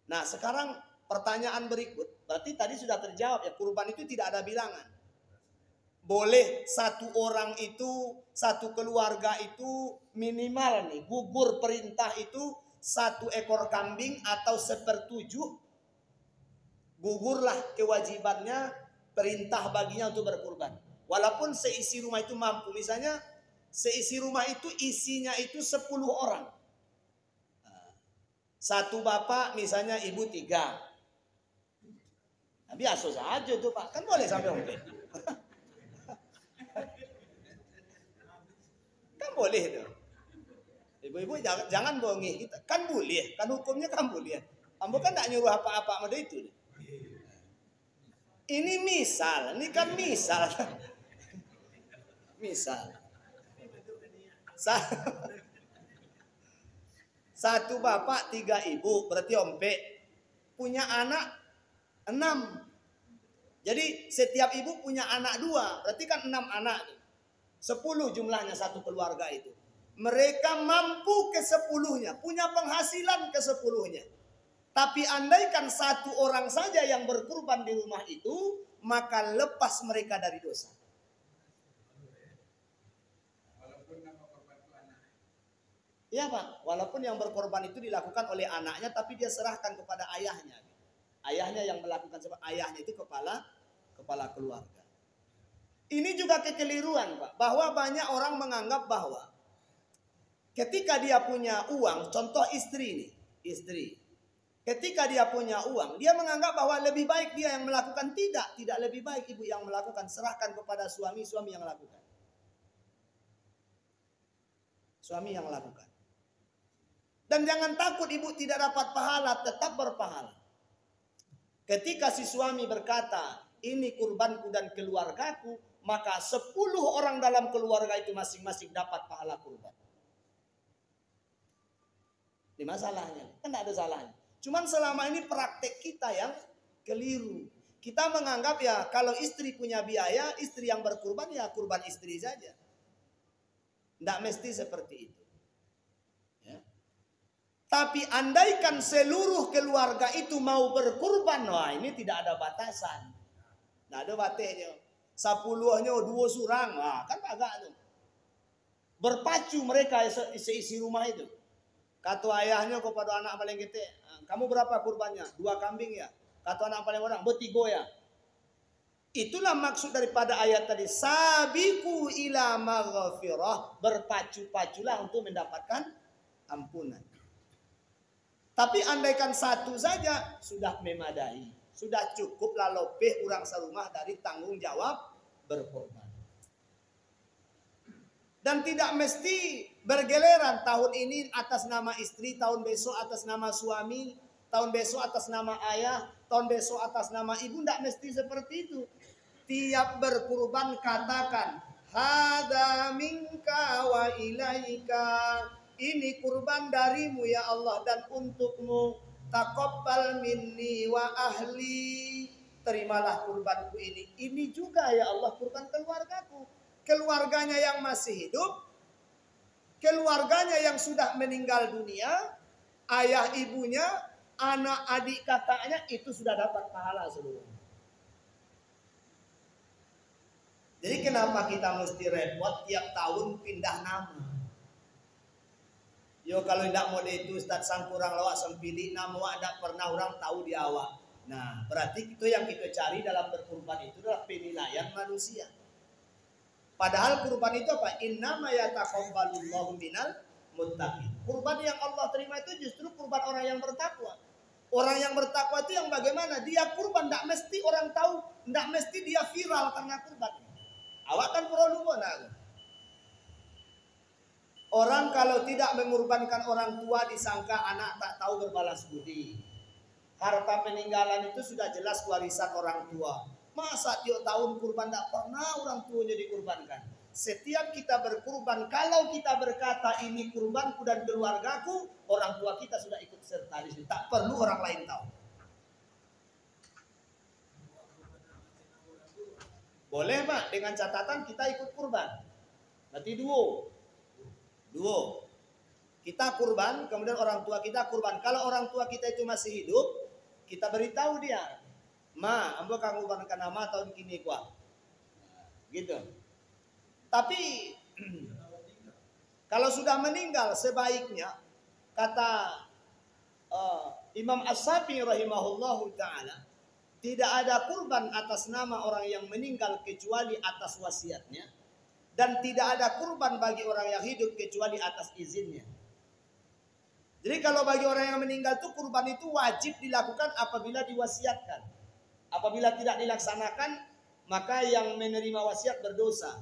Nah sekarang pertanyaan berikut, berarti tadi sudah terjawab ya, kurban itu tidak ada bilangan. Boleh satu orang itu, satu keluarga itu minimal nih, gugur perintah itu 1 ekor kambing atau 1/7. Gugurlah kewajibannya, perintah baginya untuk berkurban. Walaupun seisi rumah itu mampu, misalnya seisi rumah itu isinya itu 10 orang. Satu bapak misalnya ibu 3. Nah, biasa saja tuh Pak. Kan boleh sampai oke. Kan boleh tuh. Ibu-ibu jangan bohongi. Kan boleh. Kan hukumnya kan boleh. Ambo kan tak nyuruh apa-apa sama itu. Ini misal. Ini kan misal. Misal. Satu bapak 3 ibu, berarti ompe punya anak 6. Jadi setiap ibu punya anak 2, berarti kan 6 anak. 10 jumlahnya satu keluarga itu. Mereka mampu ke 10-nya, punya penghasilan ke 10-nya. Tapi andaikan satu orang saja yang berkurban di rumah itu, maka lepas mereka dari dosa. Iya Pak, walaupun yang berkorban itu dilakukan oleh anaknya, tapi dia serahkan kepada ayahnya. Ayahnya yang melakukan, sebab ayahnya itu kepala keluarga. Ini juga kekeliruan Pak, bahwa banyak orang menganggap bahwa Ketika dia punya uang, contoh istri nih, istri. Ketika dia punya uang, dia menganggap bahwa lebih baik dia yang melakukan. Tidak lebih baik ibu yang melakukan. Serahkan kepada suami, suami yang lakukan. Suami yang lakukan. Dan jangan takut ibu tidak dapat pahala, tetap berpahala. Ketika si suami berkata, ini kurbanku dan keluargaku, maka 10 orang dalam keluarga itu masing-masing dapat pahala kurban. Ini masalahnya, kan tidak ada salahnya. Cuman selama ini praktek kita yang keliru. Kita menganggap ya kalau istri punya biaya, istri yang berkurban ya kurban istri saja. Tidak mesti seperti itu. Ya. Tapi andaikan seluruh keluarga itu mau berkurban, wah ini tidak ada batasan. Tidak ada batasnya. 10-nya 2 surang, wah kan agak tuh. Berpacu mereka isi rumah itu. Kata ayahnya kepada anak paling gede, kamu berapa kurbannya? 2 kambing ya. Kata anak paling orang, 3 ya. Itulah maksud daripada ayat tadi. Sabiqu ila maghfirah. Berpacu-paculah untuk mendapatkan ampunan. Tapi andaikan 1 saja sudah memadai. Sudah cukup lalopeh orang serumah dari tanggung jawab berkorban. Dan tidak mesti bergeleran tahun ini atas nama istri, tahun besok atas nama suami, tahun besok atas nama ayah, tahun besok atas nama ibu. Tidak mesti seperti itu. Tiap berkurban katakan, hada minka wa ilaika. Ini kurban darimu ya Allah dan untukmu. Taqabbal minni wa ahli. Terimalah kurbanku ini. Ini juga ya Allah kurban keluargaku. Keluarganya yang masih hidup, keluarganya yang sudah meninggal dunia, ayah ibunya, anak adik kakaknya itu sudah dapat pahala seluruhnya. Jadi kenapa kita mesti repot tiap tahun pindah nama? Yo kalau tidak mau itu Ustaz Sangkurang lawak sempili nama ada pernah orang tahu di awak. Nah berarti itu yang kita cari dalam berkurban itu adalah penilaian manusia. Padahal kurban itu apa? Innama yataqabbalullahu minal muttaqin. Kurban yang Allah terima itu justru kurban orang yang bertakwa. Orang yang bertakwa itu yang bagaimana? Dia kurban tidak mesti orang tahu, tidak mesti dia viral karena kurban. Awak kan perlu nak. Orang kalau tidak mengorbankan orang tua disangka anak tak tahu berbalas budi. Harta peninggalan itu sudah jelas warisan orang tua. Masa tiap tahun kurban tak pernah orang tuanya dikurbankan. Setiap kita berkurban, kalau kita berkata ini kurbanku dan keluargaku, orang tua kita sudah ikut serta di situ. Tak perlu orang lain tahu. Boleh Pak, dengan catatan kita ikut kurban. Berarti duo. Kita kurban, kemudian orang tua kita kurban. Kalau orang tua kita itu masih hidup, kita beritahu dia. Ma, ambo kang kurbankan nama tahun kini kuat. Gitu. Tapi kalau sudah meninggal sebaiknya kata Imam As-Safi rahimahullahu taala, tidak ada kurban atas nama orang yang meninggal kecuali atas wasiatnya dan tidak ada kurban bagi orang yang hidup kecuali atas izinnya. Jadi kalau bagi orang yang meninggal itu kurban itu wajib dilakukan apabila diwasiatkan. Apabila tidak dilaksanakan, maka yang menerima wasiat berdosa.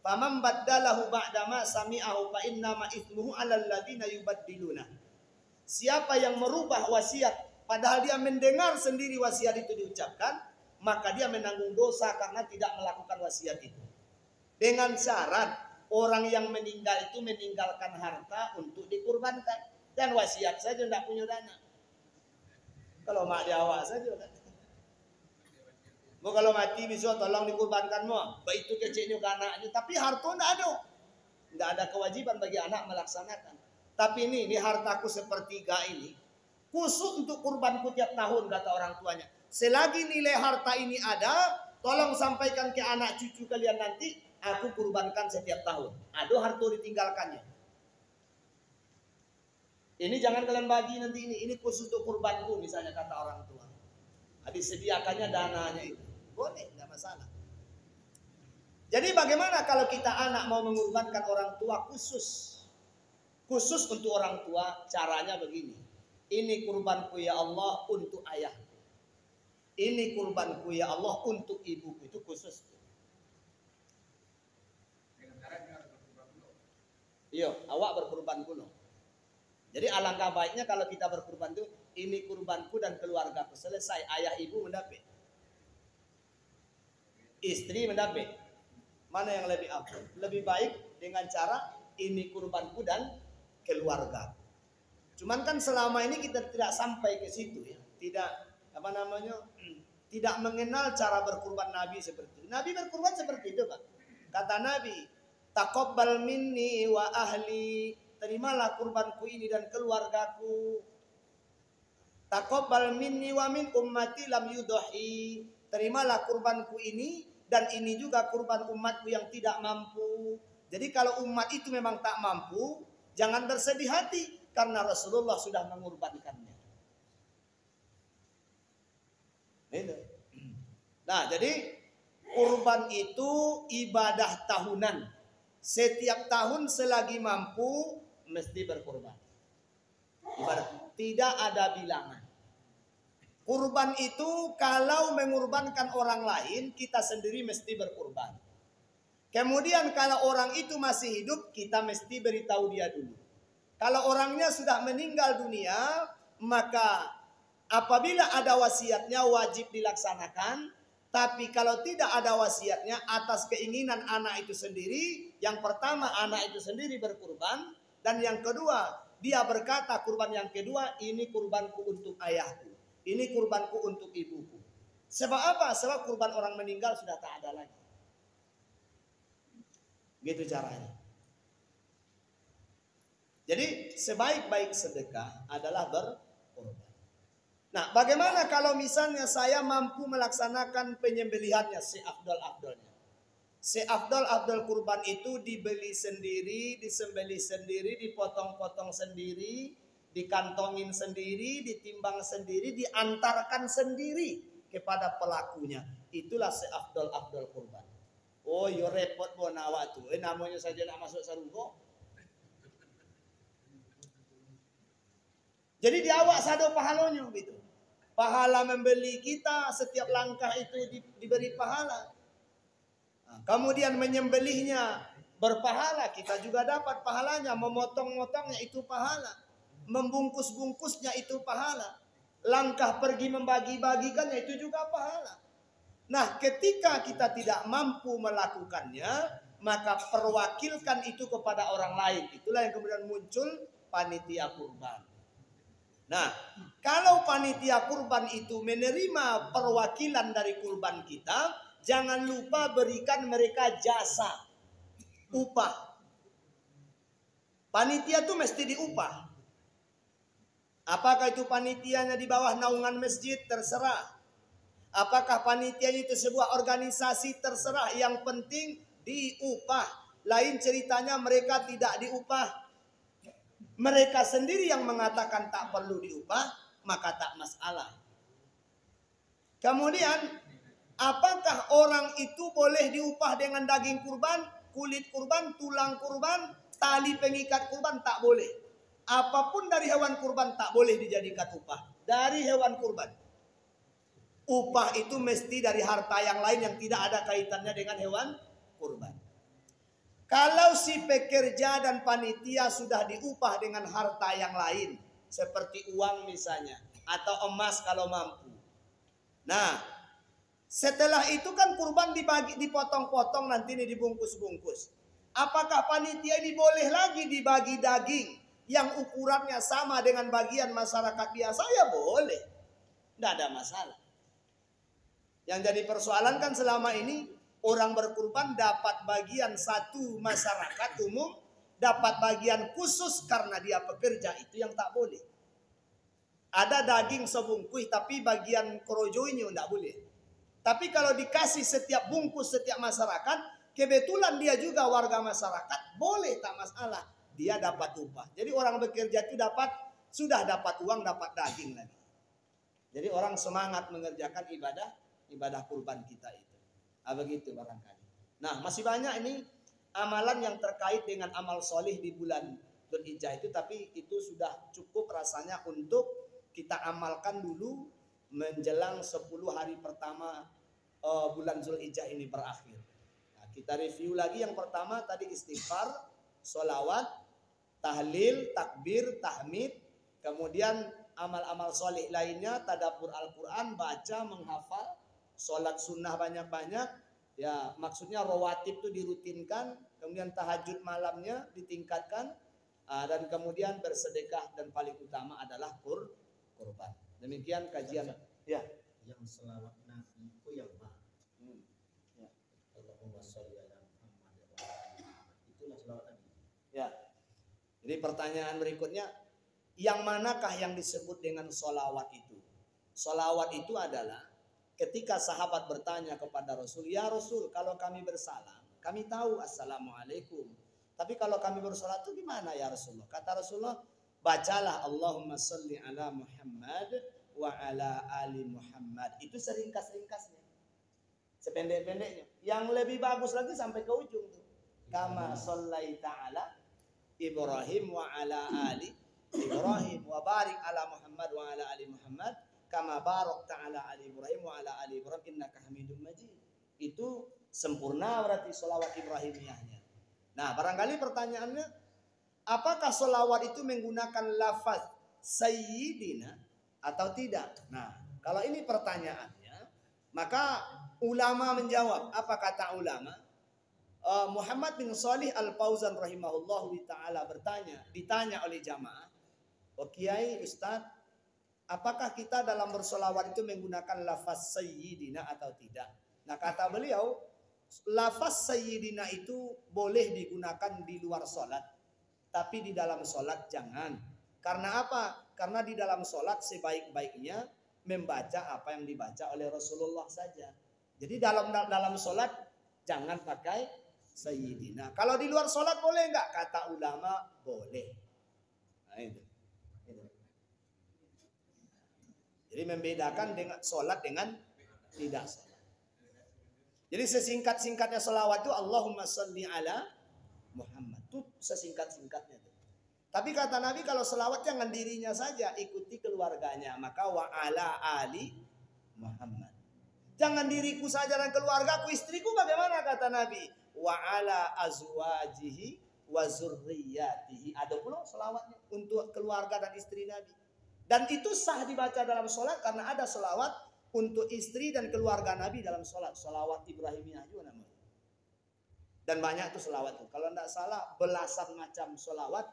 Faman baddalahu ba'dama sami'ahu fa innama itsmuhu 'alal ladzina yubaddiluna. Siapa yang merubah wasiat padahal dia mendengar sendiri wasiat itu diucapkan, maka dia menanggung dosa karena tidak melakukan wasiat itu. Dengan syarat orang yang meninggal itu meninggalkan harta untuk dikurbankan dan wasiat saja tidak punya dana. Kalau mak dia awak saja kan. Mau kalau mati bisa tolong dikurbankan mau. Baik itu kecilnya ke anaknya. Tapi harta tidak ada. Tidak ada kewajiban bagi anak melaksanakan. Tapi ini hartaku sepertiga ini. Khusus untuk kurbanku tiap tahun kata orang tuanya. Selagi nilai harta ini ada. Tolong sampaikan ke anak cucu kalian nanti. Aku kurbankan setiap tahun. Ada harta ditinggalkannya. Ini jangan kalian bagi nanti ini. Ini khusus untuk kurbanku misalnya kata orang tua. Disediakannya dananya itu. Boleh, tidak masalah. Jadi bagaimana kalau kita anak mau mengorbankan orang tua khusus? Khusus untuk orang tua caranya begini. Ini kurbanku ya Allah untuk ayahku. Ini kurbanku ya Allah untuk ibuku. Itu khusus. Iya, awak berkurban kuno. Jadi alangkah baiknya kalau kita berkurban itu, ini kurbanku dan keluargaku. Selesai, ayah ibu mendapat. Istri mendapat. Mana yang lebih afdal? Lebih baik dengan cara ini kurbanku dan keluarga. Cuman kan selama ini kita tidak sampai ke situ ya. Tidak tidak mengenal cara berkurban Nabi seperti itu. Nabi berkurban seperti itu, Pak. Kata Nabi, taqabbal minni wa ahli, terimalah kurbanku ini dan keluargaku. Taqabbal minni wa min ummati lam yudahi, terimalah kurbanku ini dan ini juga kurban umatku yang tidak mampu. Jadi kalau umat itu memang tak mampu, jangan bersedih hati karena Rasulullah sudah mengorbankannya. Nah, jadi kurban itu ibadah tahunan. Setiap tahun selagi mampu mesti berkurban. Ibadah tidak ada bilangan. Kurban itu kalau mengorbankan orang lain, kita sendiri mesti berkurban. Kemudian kalau orang itu masih hidup, kita mesti beritahu dia dulu. Kalau orangnya sudah meninggal dunia, maka apabila ada wasiatnya wajib dilaksanakan. Tapi kalau tidak ada wasiatnya atas keinginan anak itu sendiri, yang pertama anak itu sendiri berkurban, dan yang kedua dia berkata kurban yang kedua, ini kurbanku untuk ayahku, ini kurbanku untuk ibuku. Sebab apa? Sebab kurban orang meninggal sudah tak ada lagi. Gitu caranya. Jadi sebaik-baik sedekah adalah berkurban. Nah, bagaimana kalau misalnya saya mampu melaksanakan penyembelihannya seafdal-afdalnya? Seafdal-afdal kurban itu dibeli sendiri, disembelih sendiri, dipotong-potong sendiri, dikantongin sendiri, ditimbang sendiri, diantarkan sendiri kepada pelakunya. Itulah seafdal-afdal kurban. Oh, yo repot bon awak tuh. Namanya saja nak masuk sarunggo. Jadi di awak sado pahalanya gitu. Pahala membeli kita, setiap langkah itu diberi pahala. Nah, kemudian menyembelihnya berpahala, kita juga dapat pahalanya. Memotong-motongnya itu pahala. Membungkus-bungkusnya itu pahala. Langkah pergi membagi-bagikannya itu juga pahala. Nah, ketika kita tidak mampu melakukannya, maka perwakilkan itu kepada orang lain. Itulah yang kemudian muncul panitia kurban. Nah, kalau panitia kurban itu menerima perwakilan dari kurban kita, jangan lupa berikan mereka jasa, upah. Panitia itu mesti diupah. Apakah itu panitianya di bawah naungan masjid, terserah. Apakah panitianya itu sebuah organisasi, terserah. Yang penting diupah. Lain ceritanya mereka tidak diupah, mereka sendiri yang mengatakan tak perlu diupah, maka tak masalah. Kemudian, apakah orang itu boleh diupah dengan daging kurban, kulit kurban, tulang kurban, tali pengikat kurban? Tak boleh. Apapun dari hewan kurban tak boleh dijadikan upah. Dari hewan kurban. Upah itu mesti dari harta yang lain yang tidak ada kaitannya dengan hewan kurban. Kalau si pekerja dan panitia sudah diupah dengan harta yang lain, seperti uang misalnya, atau emas kalau mampu. Nah, setelah itu kan kurban dibagi, dipotong-potong, nanti ini dibungkus-bungkus. Apakah panitia ini boleh lagi dibagi daging yang ukurannya sama dengan bagian masyarakat biasa? Ya boleh, tidak ada masalah. Yang jadi persoalan kan selama ini, orang berkurban dapat bagian satu masyarakat umum, dapat bagian khusus karena dia pekerja, itu yang tak boleh. Ada daging sebungkus tapi bagian krojoinya tidak boleh. Tapi kalau dikasih setiap bungkus setiap masyarakat, kebetulan dia juga warga masyarakat, boleh, tak masalah. Dia dapat upah. Jadi orang bekerja itu sudah dapat uang, dapat daging lagi. Jadi orang semangat mengerjakan ibadah kurban kita itu. Begitu barangkali. Nah, masih banyak ini amalan yang terkait dengan amal soleh di bulan Dzulhijjah itu, tapi itu sudah cukup rasanya untuk kita amalkan dulu menjelang 10 hari pertama bulan Dzulhijjah ini berakhir. Nah, kita review lagi. Yang pertama tadi istighfar, sholawat, tahlil, takbir, tahmid, kemudian amal-amal soleh lainnya, tadabbur Al-Quran, baca, menghafal, sholat sunnah banyak-banyak. Ya, maksudnya rawatib itu dirutinkan, kemudian tahajud malamnya ditingkatkan, dan kemudian bersedekah, dan paling utama adalah kurban. Demikian kajian. Ya.
Yang selawat Nabi itu yang mana?
Ya.
Allahumma sholli ala Muhammad wa ala ali Muhammad. Itulah selawat Nabi.
Ya. Jadi pertanyaan berikutnya, yang manakah yang disebut dengan sholawat itu? Sholawat itu adalah ketika sahabat bertanya kepada Rasul, ya Rasul, kalau kami bersalam, kami tahu assalamualaikum, tapi kalau kami bersolat itu gimana ya Rasulullah? Kata Rasulullah, bacalah Allahumma sholli ala Muhammad wa ala ali Muhammad. Itu seringkas-ringkasnya, sependek-pendeknya. Yang lebih bagus lagi sampai ke ujung tuh, kama shallaita ala Ibrahim wa ala ali Ibrahim wa barik ala Muhammad wa ala ali Muhammad kama barakta ala ali Ibrahim wa ala ali Ibrahim innaka Hamidum Majid. Itu sempurna berarti sholawat Ibrahimiyahnya. Nah, barangkali pertanyaannya, apakah sholawat itu menggunakan lafaz sayyidina atau tidak? Nah, kalau ini pertanyaannya, maka ulama menjawab. Apa kata ulama? Muhammad bin Shalih Al-Fauzan rahimahullahu ta'ala ditanya oleh jamaah, "Oh Kiai, Ustadz, apakah kita dalam bersolawat itu menggunakan lafaz sayyidina atau tidak?" Nah, kata beliau, lafaz sayyidina itu boleh digunakan di luar sholat, tapi di dalam sholat jangan. Karena apa? Karena di dalam sholat sebaik-baiknya membaca apa yang dibaca oleh Rasulullah saja. Jadi dalam sholat jangan pakai sayyidina. Kalau di luar sholat boleh nggak? Kata ulama boleh. Nah, itu. Jadi membedakan dengan sholat dengan tidak sholat. Jadi sesingkat-singkatnya sholawat itu Allahumma sholli ala Muhammad. Itu sesingkat-singkatnya. Tapi kata Nabi, kalau sholawat jangan dirinya saja, ikuti keluarganya. Maka wa ala ali Muhammad. Jangan diriku saja dan keluargaku, istriku bagaimana kata Nabi? Wa ala azwajihi wa zurriyatihi. Ada pula sholawatnya untuk keluarga dan istri Nabi. Dan itu sah dibaca dalam sholat karena ada sholawat untuk istri dan keluarga Nabi dalam sholat. Sholawat Ibrahimiyah juga namanya. Dan banyak tuh sholawat tuh. Kalau tidak salah belasan macam sholawat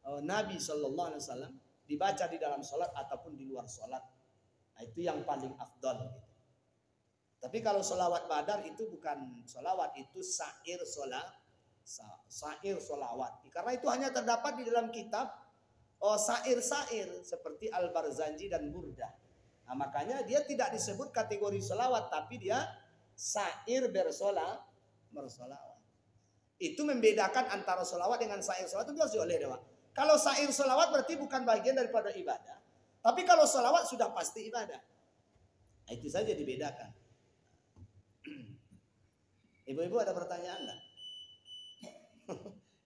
Nabi Sallallahu Alaihi Wasallam dibaca di dalam sholat ataupun di luar sholat. Nah, itu yang paling afdal. Tapi kalau sholawat badar itu bukan sholawat, itu syair sholawat. Karena itu hanya terdapat di dalam kitab syair-syair seperti Al-Barzanji dan Burdah. Nah, makanya dia tidak disebut kategori sholawat, tapi dia syair bersolawat. Itu membedakan antara sholawat dengan syair sholawat itu jelas oleh dewa. Kalau syair sholawat berarti bukan bagian daripada ibadah. Tapi kalau sholawat sudah pasti ibadah. Nah, itu saja dibedakan. Ibu-ibu ada pertanyaan enggak?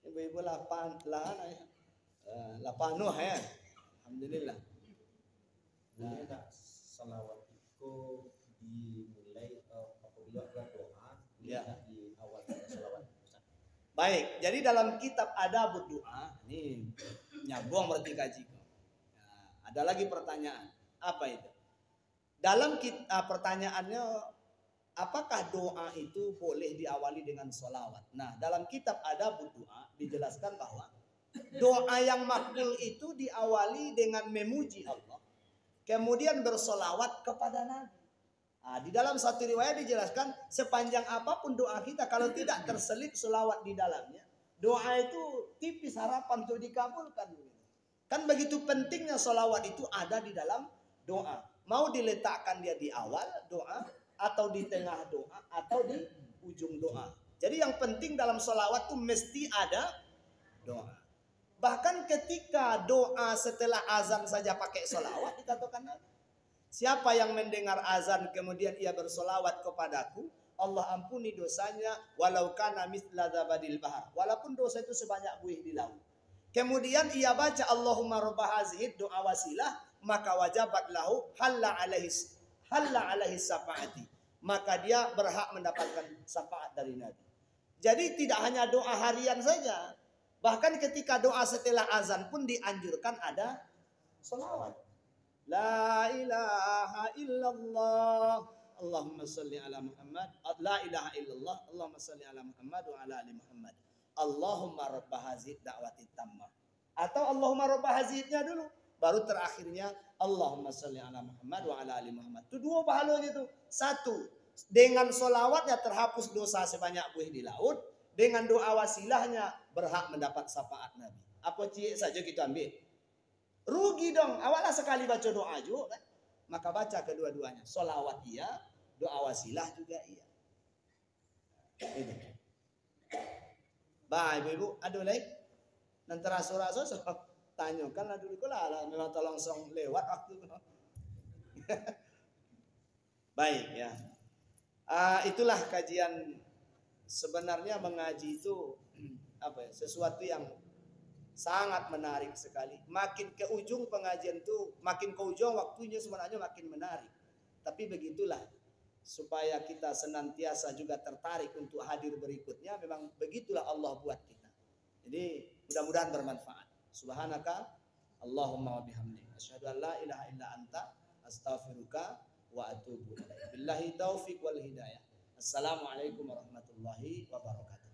Ibu-ibu lapanuh ya. Alhamdulillah.
Boleh enggak salawat itu dimulai apabila berdoa,
Ya.
di awal salawat?
Baik, jadi dalam kitab Adabud Du'a, ini nyambung berarti kaji. Nah, ada lagi pertanyaan. Apa itu? Dalam pertanyaannya, apakah doa itu boleh diawali dengan sholawat? Nah, dalam kitab Adabud Du'a dijelaskan bahwa doa yang makbul itu diawali dengan memuji Allah, kemudian bersolawat kepada Nabi. Nah, di dalam satu riwayat dijelaskan sepanjang apapun doa kita, kalau tidak terselip selawat di dalamnya, doa itu tipis harapan untuk dikabulkan. Kan begitu pentingnya solawat itu ada di dalam doa. Mau diletakkan dia di awal doa, atau di tengah doa, atau di ujung doa. Jadi yang penting dalam solawat itu mesti ada doa. Bahkan ketika doa setelah azan saja pakai solawat dikatakan Nabi, siapa yang mendengar azan kemudian ia bersolawat kepadaku, Allah ampuni dosanya walau kana mithla zabadil bahar. Walaupun dosa itu sebanyak buih di laut. kemudian ia baca Allahumma rabbah hazihi, doa wasilah, maka wajabat lahu halla alaihi syafaati, maka dia berhak mendapatkan syafaat dari Nabi. Jadi tidak hanya doa harian saja, bahkan ketika doa setelah azan pun dianjurkan ada salawat. La ilaha illallah Allahumma salli ala Muhammad. La ilaha illallah Allahumma salli ala Muhammad wa ala ali Muhammad. Allahumma rabbah hazihi da'wati tammah. Atau Allahumma rabbah hazihnya dulu, baru terakhirnya Allahumma salli ala Muhammad wa ala ali Muhammad. Itu dua pahalanya itu. Satu, dengan solawatnya terhapus dosa sebanyak buih di laut. Dengan doa wasilahnya berhak mendapat syafaat Nabi. Apa cik saja kita ambil? Rugi dong. Awalnya sekali baca doa juga kan? Maka baca kedua-duanya. Solawat iya, doa wasilah juga iya. Ini. Baik ibu, aduh lagi. Nanti rasul-rasul tanyakan lah dulu lah. Memang tolong song lewat waktu. Baik ya. Itulah kajian. Sebenarnya mengaji itu apa ya? Sesuatu yang sangat menarik sekali. Makin ke ujung pengajian itu, makin ke ujung waktunya sebenarnya makin menarik. Tapi begitulah, supaya kita senantiasa juga tertarik untuk hadir berikutnya. Memang begitulah Allah buat kita. Jadi mudah-mudahan bermanfaat. Subhanaka Allahumma wa bihamdika asyhadu an la ilaha illa anta astaghfiruka wa atubu ilaik. Billahi taufik wal hidayah. Assalamualaikum warahmatullahi wabarakatuh.